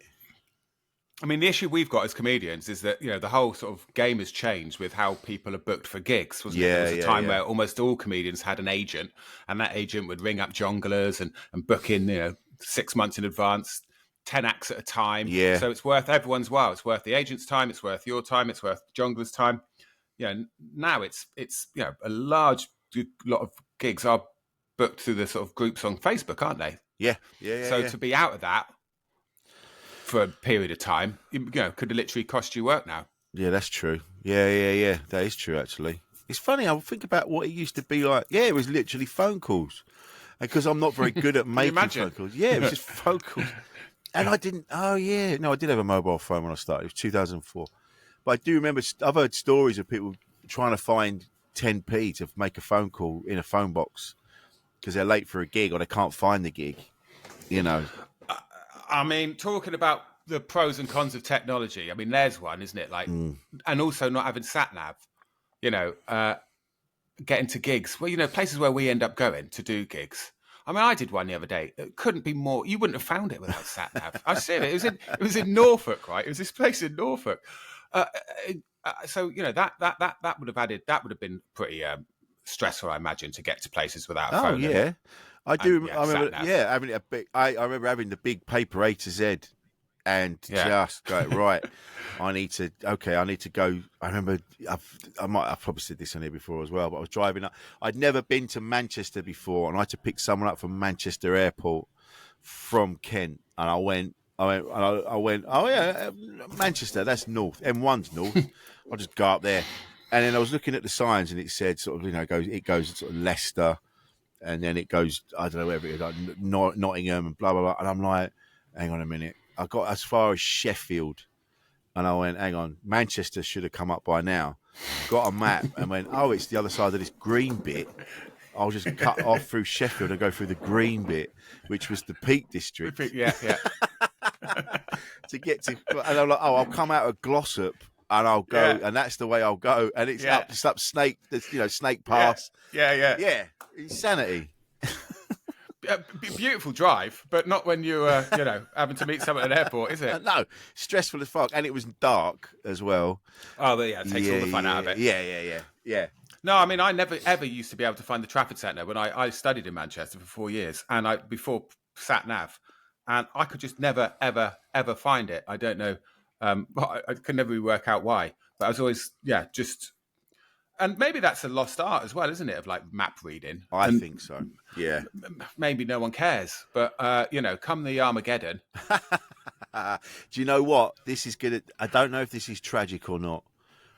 I mean, the issue we've got as comedians is that, the whole sort of game has changed with how people are booked for gigs, wasn't it? There was a time where almost all comedians had an agent, and that agent would ring up jongleurs and book in, 6 months in advance, 10 acts at a time. Yeah. So it's worth everyone's while. It's worth the agent's time. It's worth your time. It's worth jongleurs' time. Now it's a large lot of gigs are booked through the sort of groups on Facebook, aren't they? Yeah. So to be out of that for a period of time, could literally cost you work now. Yeah, that's true. Yeah. That is true, actually. It's funny, I think about what it used to be like. Yeah, it was literally phone calls. And because I'm not very good at making phone calls. Yeah, it was just phone calls. And I didn't, I did have a mobile phone when I started. It was 2004. But I do remember, I've heard stories of people trying to find 10p to make a phone call in a phone box because they're late for a gig or they can't find the gig, I mean, talking about the pros and cons of technology, I mean, there's one, isn't it? Like, and also not having sat nav, getting to gigs. Well, places where we end up going to do gigs. I mean, I did one the other day. It couldn't be more. You wouldn't have found it without sat nav. I said it. It was in Norfolk, right? It was this place in Norfolk. So that would have been pretty stressful, I imagine, to get to places without a phone. Oh yeah. I do. I remember. Yeah, having a big. I remember having the big paper A to Z, and just go right. I need to go. I remember. I've probably said this on here before as well. But I was driving up. I'd never been to Manchester before, and I had to pick someone up from Manchester Airport from Kent, and I went. Oh yeah, Manchester. That's north. M1's north. I'll just go up there, and then I was looking at the signs, and it said sort of it goes sort of Leicester. And then it goes, I don't know wherever it is, like Nottingham and blah, blah, blah. And I'm like, hang on a minute. I got as far as Sheffield. And I went, hang on, Manchester should have come up by now. Got a map and went, oh, it's the other side of this green bit. I'll just cut off through Sheffield and go through the green bit, which was the Peak District. Yeah. To get to, and I'm like, oh, I'll come out of Glossop. And I'll go, and that's the way I'll go. And it's up Snake, Snake Pass. Yeah. Insanity. Beautiful drive, but not when you having to meet someone at an airport, is it? No, stressful as fuck, and it was dark as well. Oh, but it takes all the fun out of it. Yeah. No, I mean, I never ever used to be able to find the traffic centre when I studied in Manchester for 4 years, and before sat nav, and I could just never ever find it. I don't know. I could never work out why, but I was always, and maybe that's a lost art as well, isn't it? Of like map reading. I think so. Yeah. Maybe no one cares, but come the Armageddon. Do you know what? This is good. I don't know if this is tragic or not,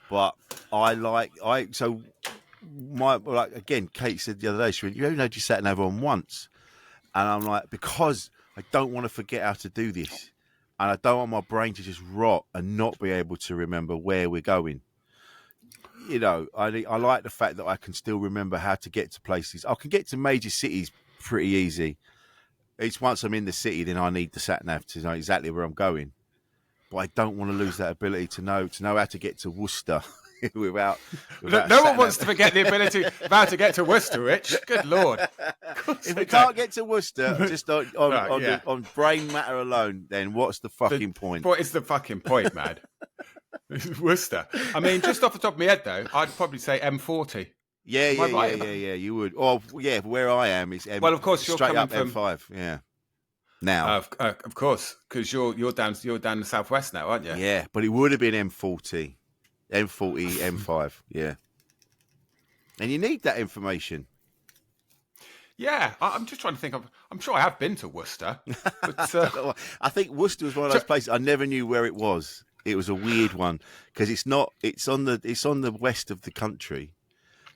but again, Kate said the other day, she went, you only just sat nav on once. And I'm like, because I don't want to forget how to do this. And I don't want my brain to just rot and not be able to remember where we're going. I like the fact that I can still remember how to get to places. I can get to major cities pretty easy. It's once I'm in the city, then I need the sat-nav to know exactly where I'm going. But I don't want to lose that ability to know how to get to Worcester. without no one wants to forget the ability of how to get to Worcester, Rich. Good Lord. If we can't get to Worcester just on yeah. on brain matter alone, then what's the fucking point? What is the fucking point, man? Worcester. I mean, just off the top of my head, though, I'd probably say M40. Yeah, you would. Oh, yeah, where I am is well, of course, you're straight coming up from M5. Yeah. Now, of course, because you're down the southwest now, aren't you? Yeah, but it would have been M40, M5. Yeah, and you need that information. Yeah, I'm just trying to think of. I'm sure I have been to Worcester, but I think Worcester was one of those places I never knew where it was. It was a weird one because it's on the west of the country,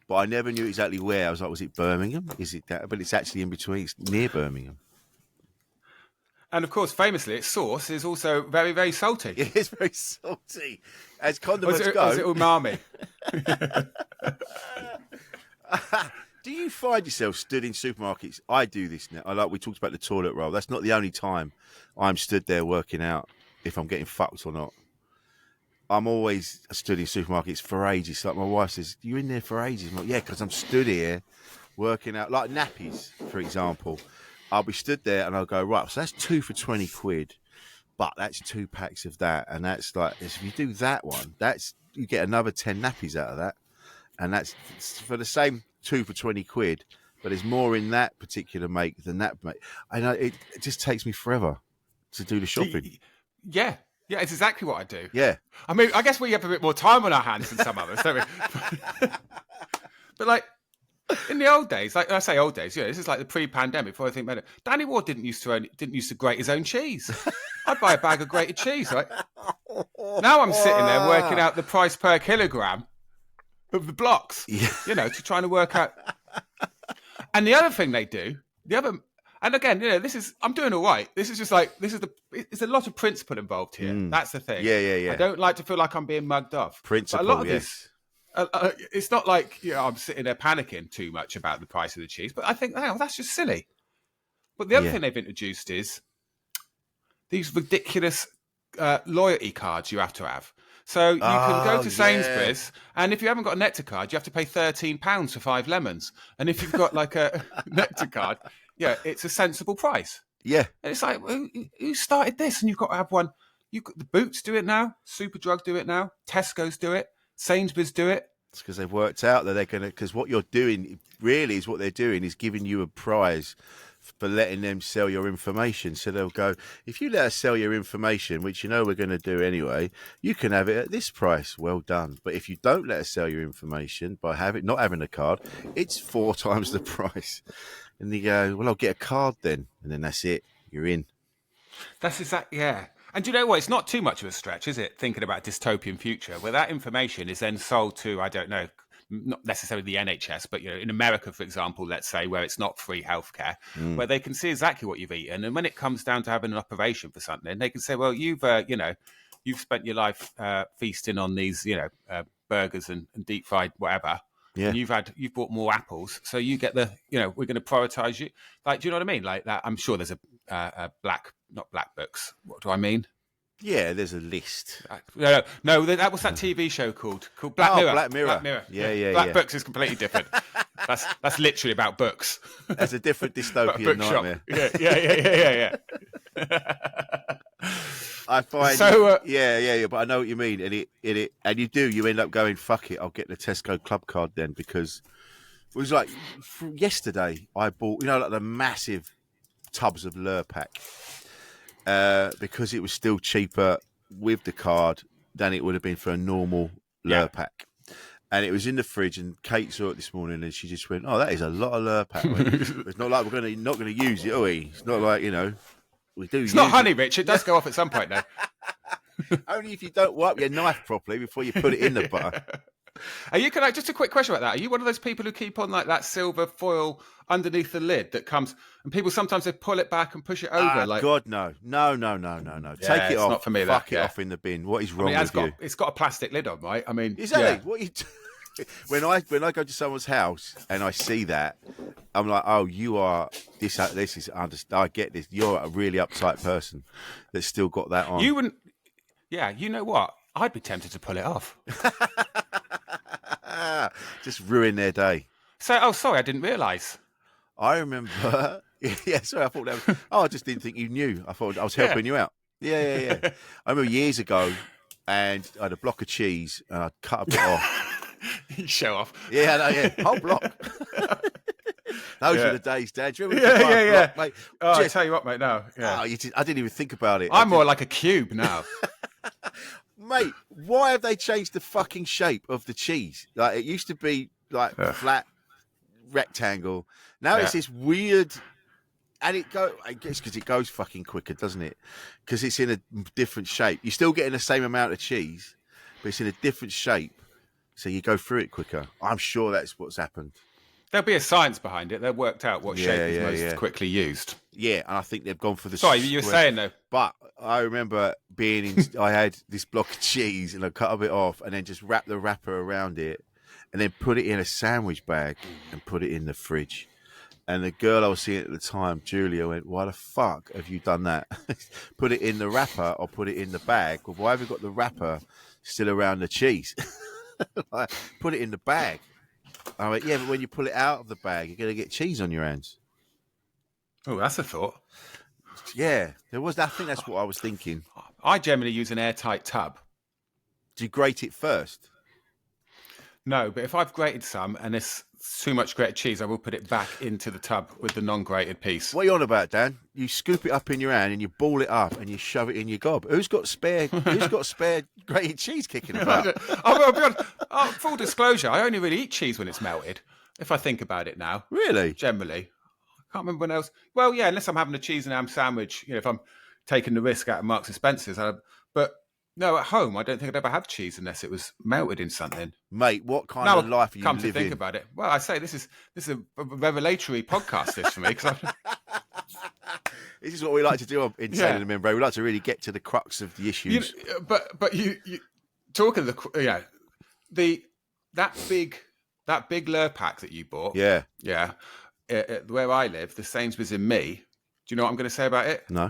but I never knew exactly where. I was like, was it Birmingham? Is it that? But it's actually in between. It's near Birmingham. And of course, famously, its sauce is also very, very salty. It is very salty, as condiments go. Is it umami? Do you find yourself stood in supermarkets? I do this now. We talked about the toilet roll. That's not the only time I'm stood there working out if I'm getting fucked or not. I'm always stood in supermarkets for ages. Like my wife says, "You in there for ages?" I'm like, "Yeah, because I'm stood here working out." Like nappies, for example. I'll be stood there and I'll go, right, so that's 2 for 20 quid, but that's 2 packs of that. And that's like, if you do that one, you get another 10 nappies out of that. And that's for the same 2 for 20 quid, but there's more in that particular make than that make. I know it just takes me forever to do the shopping. Yeah. Yeah, it's exactly what I do. Yeah. I mean, I guess we have a bit more time on our hands than some others, don't we? But like, in the old days, like I say, old days, this is like the pre-pandemic. Before I think about it, Danny Ward didn't used to grate his own cheese. I'd buy a bag of grated cheese, right? Now I'm sitting there working out the price per kilogram of the blocks, to trying to work out. And the other thing they do, and again, I'm doing all right. This is just like it's a lot of principle involved here. That's the thing. Yeah. I don't like to feel like I'm being mugged off. Principle, but a lot of yes. It's not like I'm sitting there panicking too much about the price of the cheese, but I think that's just silly. But the other thing they've introduced is these ridiculous loyalty cards you have to have. So you can go to Sainsbury's, and if you haven't got a Nectar card, you have to pay £13 for 5 lemons. And if you've got like a Nectar card, it's a sensible price. Yeah, and it's like who started this? And you've got to have one. The Boots do it now, Superdrug do it now, Tesco's do it. Sainsbury's do it. It's because they've worked out that because what you're doing really is what they're doing is giving you a prize for letting them sell your information. So they'll go, if you let us sell your information, which we're going to do anyway, you can have it at this price. Well done. But if you don't let us sell your information by not having a card, it's 4 times the price. And you go, well, I'll get a card then. And then that's it. You're in. That's exactly, yeah. And do you know what? It's not too much of a stretch, is it? Thinking about a dystopian future where that information is then sold to, I don't know, not necessarily the NHS, but in America, for example, let's say, where it's not free healthcare, where they can see exactly what you've eaten, and when it comes down to having an operation for something, they can say, well, you've spent your life feasting on these, burgers and deep fried whatever. Yeah. And you've bought more apples, so you get we're going to prioritize you. Like, do you know what I mean? Like that. I'm sure there's a not black books. What do I mean? Yeah, there's a list. No. That was that TV show called Black Mirror. Black Mirror. Black Mirror. Yeah. Black Books is completely different. That's literally about books. That's a different dystopian nightmare. Yeah. I find so. But I know what you mean, and you end up going, fuck it, I'll get the Tesco Club card then, because it was like yesterday I bought like the massive tubs of Lurpak because it was still cheaper with the card than it would have been for a normal Lurpak. And it was in the fridge, and Kate saw it this morning, and she just went, "Oh, that is a lot of Lurpak." It's not like we're not going to use it, are we? It's not like we do. It's not honey, Rich. It does go off at some point, though. Only if you don't wipe your knife properly before you put it in the butter. Just a quick question about that. Are you one of those people who keep on like that silver foil underneath the lid that comes, and people sometimes they pull it back and push it over? God, no. Yeah, take it off. Not for me. Fuck it off in the bin. What is wrong with you? It's got a plastic lid on, right? I mean, exactly. What you do? When I go to someone's house and I see that, I'm like, oh, you are this is I get this. You're a really uptight person that's still got that on. You wouldn't. Yeah, you know what? I'd be tempted to pull it off. Just ruin their day. So, sorry, I didn't realise. I remember. Yeah, sorry, I thought that was. Oh, I just didn't think you knew. I thought I was helping you out. Yeah. I remember years ago, and I had a block of cheese, and I cut a bit off. You show off. Yeah, whole block. Those were the days, Dad. Do you remember Yeah. Block, mate? I tell you what, mate. No, I didn't even think about it. I'm more like a cube now. Mate, why have they changed the fucking shape of the cheese? Like it used to be like flat rectangle. Now it's this weird, and I guess because it goes fucking quicker, doesn't it? Because it's in a different shape. You're still getting the same amount of cheese, but it's in a different shape, so you go through it quicker. I'm sure that's what's happened. There'll be a science behind it. They've worked out what shape is most quickly used. Yeah, and I think they've gone for the. Sorry, you were saying though. But I remember being in. I had this block of cheese, and I cut a bit off, and then just wrap the wrapper around it, and then put it in a sandwich bag and put it in the fridge. And the girl I was seeing at the time, Julia, went, "Why the fuck have you done that? Put it in the wrapper or put it in the bag? Well, why have you got the wrapper still around the cheese? Like, put it in the bag." I went, "Yeah, but when you pull it out of the bag, you're going to get cheese on your hands." Oh, that's a thought. Yeah, there was. I think that's what I was thinking. I generally use an airtight tub. Do you grate it first? No, but if I've grated some and there's too much grated cheese, I will put it back into the tub with the non-grated piece. What are you on about, Dan? You scoop it up in your hand and you ball it up and you shove it in your gob. Who's got spare grated cheese kicking about? I'll be honest, full disclosure, I only really eat cheese when it's melted, if I think about it now. Really? Generally. I can't remember when else. Well, yeah, unless I'm having a cheese and ham sandwich, if I'm taking the risk out of Marks and Spencer's. But no, at home, I don't think I'd ever have cheese unless it was melted in something. Mate, what kind of life are you living? Come to think about it. Well, I say this is a revelatory podcast this for me. This is what we like to do on Insane in the Membrane. We like to really get to the crux of the issues. But you talking of that big Lurpak that you bought. Yeah. Where I live, the Sainsbury's in me. Do you know what I'm going to say about it? No.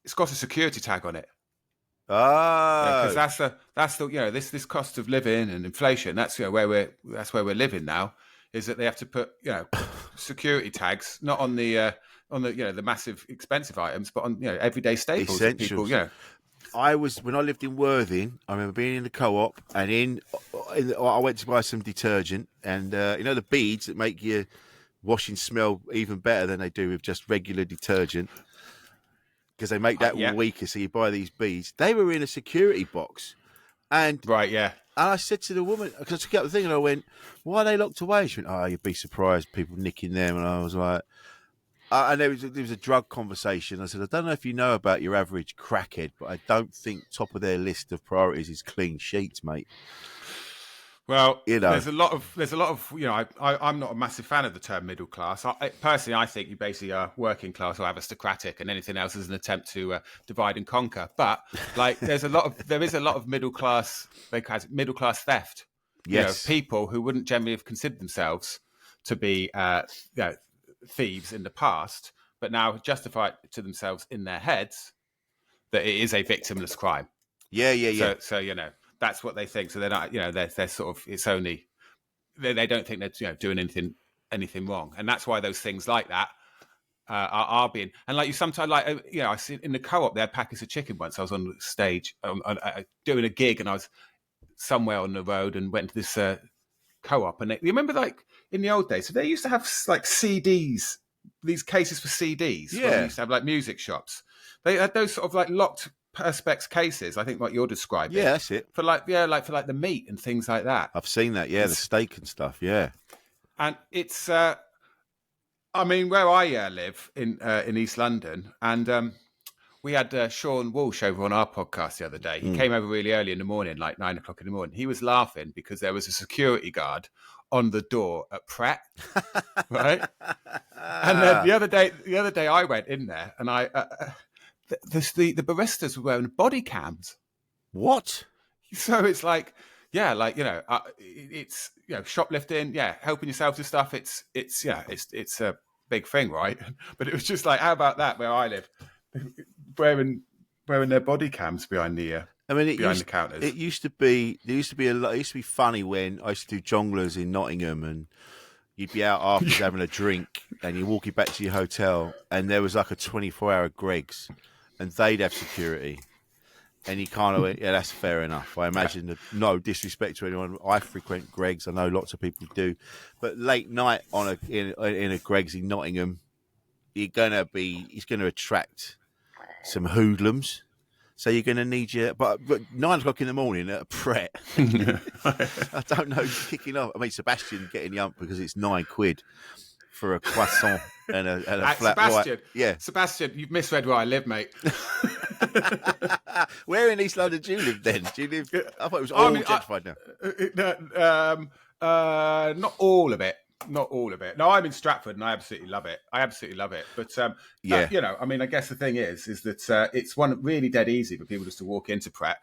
It's got a security tag on it. Ah, because that's the this cost of living and inflation. That's where we're living now. Is that they have to put security tags not on the the massive expensive items, but on everyday staples. Essentials. People, when I lived in Worthing, I remember being in the co-op and I went to buy some detergent and the beads that make your washing smell even better than they do with just regular detergent. Because they make that weaker, so you buy these beads. They were in a security box, and And I said to the woman, because I took out the thing, and I went, "Why are they locked away?" She went, "Oh, you'd be surprised, people nicking them." And I was like, and there was a drug conversation. I said, "I don't know if you know about your average crackhead, but I don't think top of their list of priorities is clean sheets, mate." Well, there's a lot of I'm not a massive fan of the term middle class. Personally, I think you basically are working class or aristocratic, and anything else is an attempt to divide and conquer. But there is a lot of middle class theft. Yes, people who wouldn't generally have considered themselves to be thieves in the past, but now justify it to themselves in their heads that it is a victimless crime. Yeah. So that's what they think. So they're not, they're sort of. It's only they don't think they're doing anything wrong, and that's why those things like that are being. And like you sometimes I see in the co-op they had packets of chicken once. I was on stage doing a gig, and I was somewhere on the road and went to this co-op, and you remember like in the old days, so they used to have like CDs, these cases for CDs. Yeah, they used to have like music shops. They had those sort of like locked Perspex cases, I think, what you're describing. Yeah, that's it. For the meat and things like that. I've seen that. Yeah, the steak and stuff. Yeah, and it's. Where I live in East London, and we had Sean Walsh over on our podcast the other day. He came over really early in the morning, like 9 o'clock in the morning. He was laughing because there was a security guard on the door at Pret, right? And then the other day I went in there, and the baristas were wearing body cams. What? So it's like, it's shoplifting, helping yourself to stuff. It's a big thing, right? But it was just like, how about that where I live, wearing their body cams behind the ear. I mean, behind the counters. It used to be. There used to be a lot. It used to be funny when I used to do jonglers in Nottingham, and you'd be out after having a drink, and you're walking back to your hotel, and there was like a 24-hour Greggs, and they'd have security, and you kind of went, yeah, that's fair enough. I imagine that, no disrespect to anyone. I frequent Greggs. I know lots of people do, but late night in a Greggs in Nottingham, it's going to attract some hoodlums. So you're going to need but 9 o'clock in the morning at a Pret. I don't know, kicking off. I mean, Sebastian getting the ump because it's £9 for a croissant and a flat Sebastian, white. Yeah, Sebastian, you've misread where I live, mate. Where in East London do you live then? Do you live? I thought it was all gentrified now. Not all of it. Not all of it. No, I'm in Stratford and I absolutely love it. But you know, I mean, I guess the thing is that it's one really dead easy for people just to walk into Pret.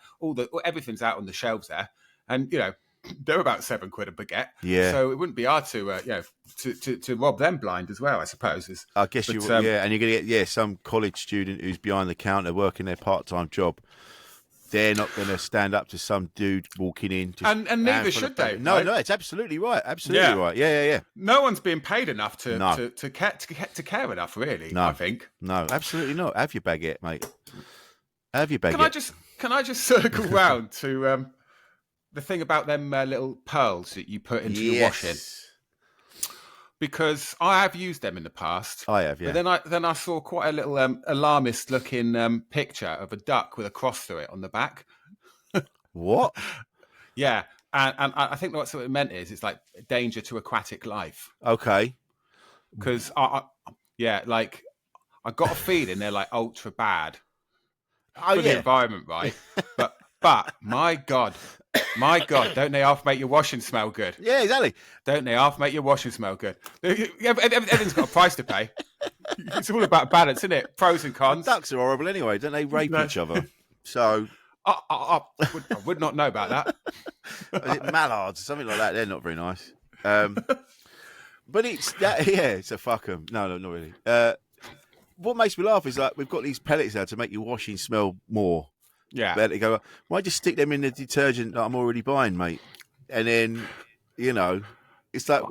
Everything's out on the shelves there, and you know they're about £7 a baguette. Yeah. So it wouldn't be hard to to rob them blind as well, I suppose. I guess and you're going to get some college student who's behind the counter working their part-time job. They're not going to stand up to some dude walking in. And neither should they. No, right? No, it's absolutely right. Absolutely right. Yeah. No one's being paid enough to care enough, really, no. I think. No, absolutely not. Have your baguette, mate. Have your baguette. Can I just circle round to the thing about them little pearls that you put into your washing? Because I have used them in the past. I have, yeah. But then I saw quite a little alarmist-looking picture of a duck with a cross through it on the back. What? Yeah, and I think that's what it meant it's like danger to aquatic life. Okay. Because I got a feeling they're like ultra bad for the environment, right? But my God, don't they half make your washing smell good? Yeah, exactly. Don't they half make your washing smell good? Everything's got a price to pay. It's all about balance, isn't it? Pros and cons. Ducks are horrible anyway. Don't they rape each other? So I would not know about that. Is it mallards or something like that? They're not very nice. But it's that. Yeah, it's a fuck 'em. No, not really. What makes me laugh is like we've got these pellets now to make your washing smell more. Yeah. Better go. Why just stick them in the detergent that I'm already buying, mate? And then, you know, it's like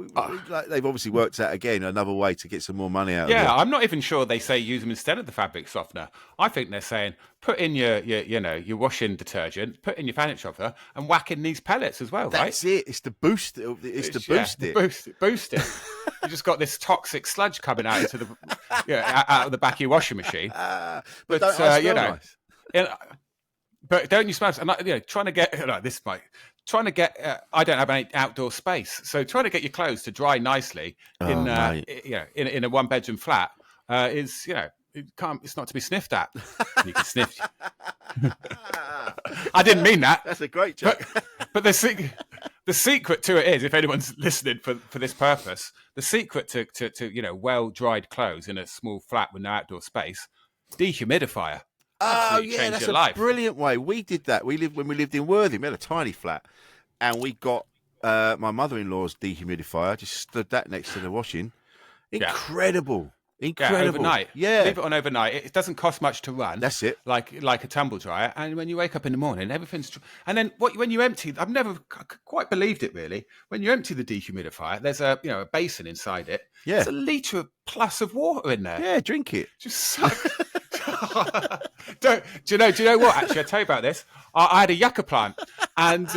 they've obviously worked out again another way to get some more money out of it. Yeah, I'm not even sure they say use them instead of the fabric softener. I think they're saying put in your washing detergent, put in your fabric softener, and whack in these pellets as well, right? That's it. It's to boost it. It's to boost it. Boost it. You just got this toxic sludge coming out into out of the back of your washing machine. But don't I smell nice? But don't you smell? And trying to get I don't have any outdoor space, so trying to get your clothes to dry nicely in a 1-bedroom flat is it's not to be sniffed at. You can sniff. I didn't mean that. That's a great joke. But the secret to it is, if anyone's listening for this purpose, the secret to well dried clothes in a small flat with no outdoor space, dehumidifier. Oh yeah, that's a brilliant way. We did that. When we lived in Worthing, we had a tiny flat, and we got my mother-in-law's dehumidifier. Just stood that next to the washing. Incredible. Incredible. Yeah, overnight. Yeah. Leave it on overnight. It doesn't cost much to run. That's it. Like a tumble dryer. And when you wake up in the morning, everything's... And then when you empty... I've never quite believed it, really. When you empty the dehumidifier, there's a basin inside it. Yeah. There's a litre plus of water in there. Yeah, drink it. Just suck... Do you know what? Actually, I'll tell you about this. I had a yucca plant, and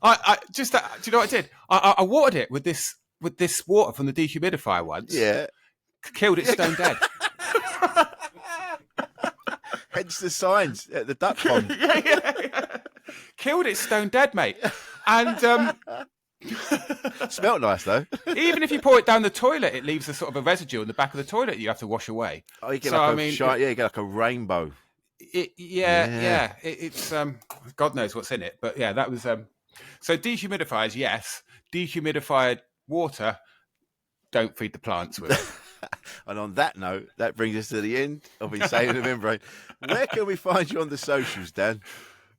I do you know what I did? I watered it with this water from the dehumidifier once. Yeah, killed it stone dead. Hence the signs at the duck pond. Yeah. Killed it stone dead, mate. And smelled nice though. Even if you pour it down the toilet, it leaves a sort of a residue in the back of the toilet you have to wash away. Oh, you get you get like a rainbow. It's God knows what's in it, but yeah, that was so dehumidifiers. Yes, dehumidified water. Don't feed the plants with it. And on that note, that brings us to the end of Insane in the Membrane. Where can we find you on the socials, Dan?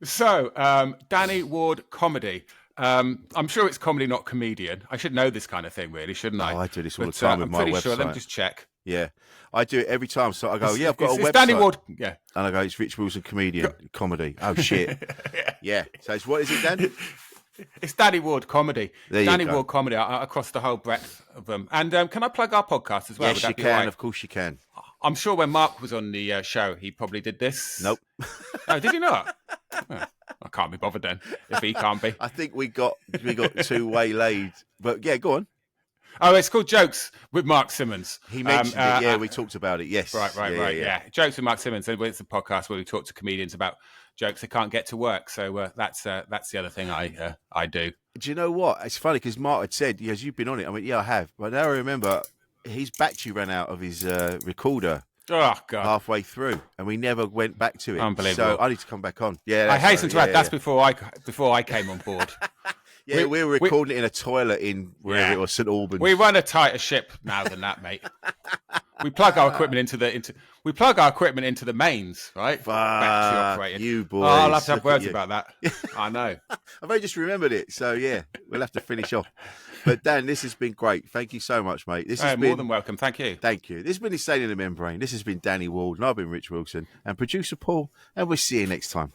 So, Danny Ward Comedy. I'm sure it's comedy, not comedian. I should know this kind of thing, really, shouldn't I? Oh, I do this all the time with my website. I'm pretty sure. Let me just check. Yeah, I do it every time. So I go, I've got a website. It's Danny Ward. Yeah. And I go, it's Rich Wilson comedian comedy. Oh shit. Yeah. So it's what is it, Dan? It's Danny Ward comedy. There Danny you go. Ward comedy across the whole breadth of them. And can I plug our podcast as well? Yes, you can. Right? Of course you can. I'm sure when Mark was on the show, he probably did this. Nope. Oh, did he not? Oh, I can't be bothered then if he can't be. I think we got too waylaid. But yeah, go on. Oh, it's called Jokes with Mark Simmons. He mentioned it. Yeah, we talked about it. Yes. Right. Yeah. Jokes with Mark Simmons. And it's a podcast where we talk to comedians about jokes they can't get to work. So that's the other thing I do. Do you know what? It's funny because Mark had said, "Yes, you've been on it." I mean, yeah, I have. But now I remember his battery ran out of his recorder. Oh God! Halfway through, and we never went back to it. Unbelievable. So I need to come back on. Yeah, I hasten to add that's before I came on board. Yeah, we were recording it in a toilet in wherever it was, St Albans. We run a tighter ship now than that, mate. We plug our equipment into the mains, right? Battery operated. You boys. Oh, I'll have to have words about that. I know. I've only just remembered it, so yeah, we'll have to finish off. But Dan, this has been great. Thank you so much, mate. This has been more than welcome. Thank you. Thank you. This has been Insane in the Membrane. This has been Danny Ward, and I've been Rich Wilson, and producer Paul, and we'll see you next time.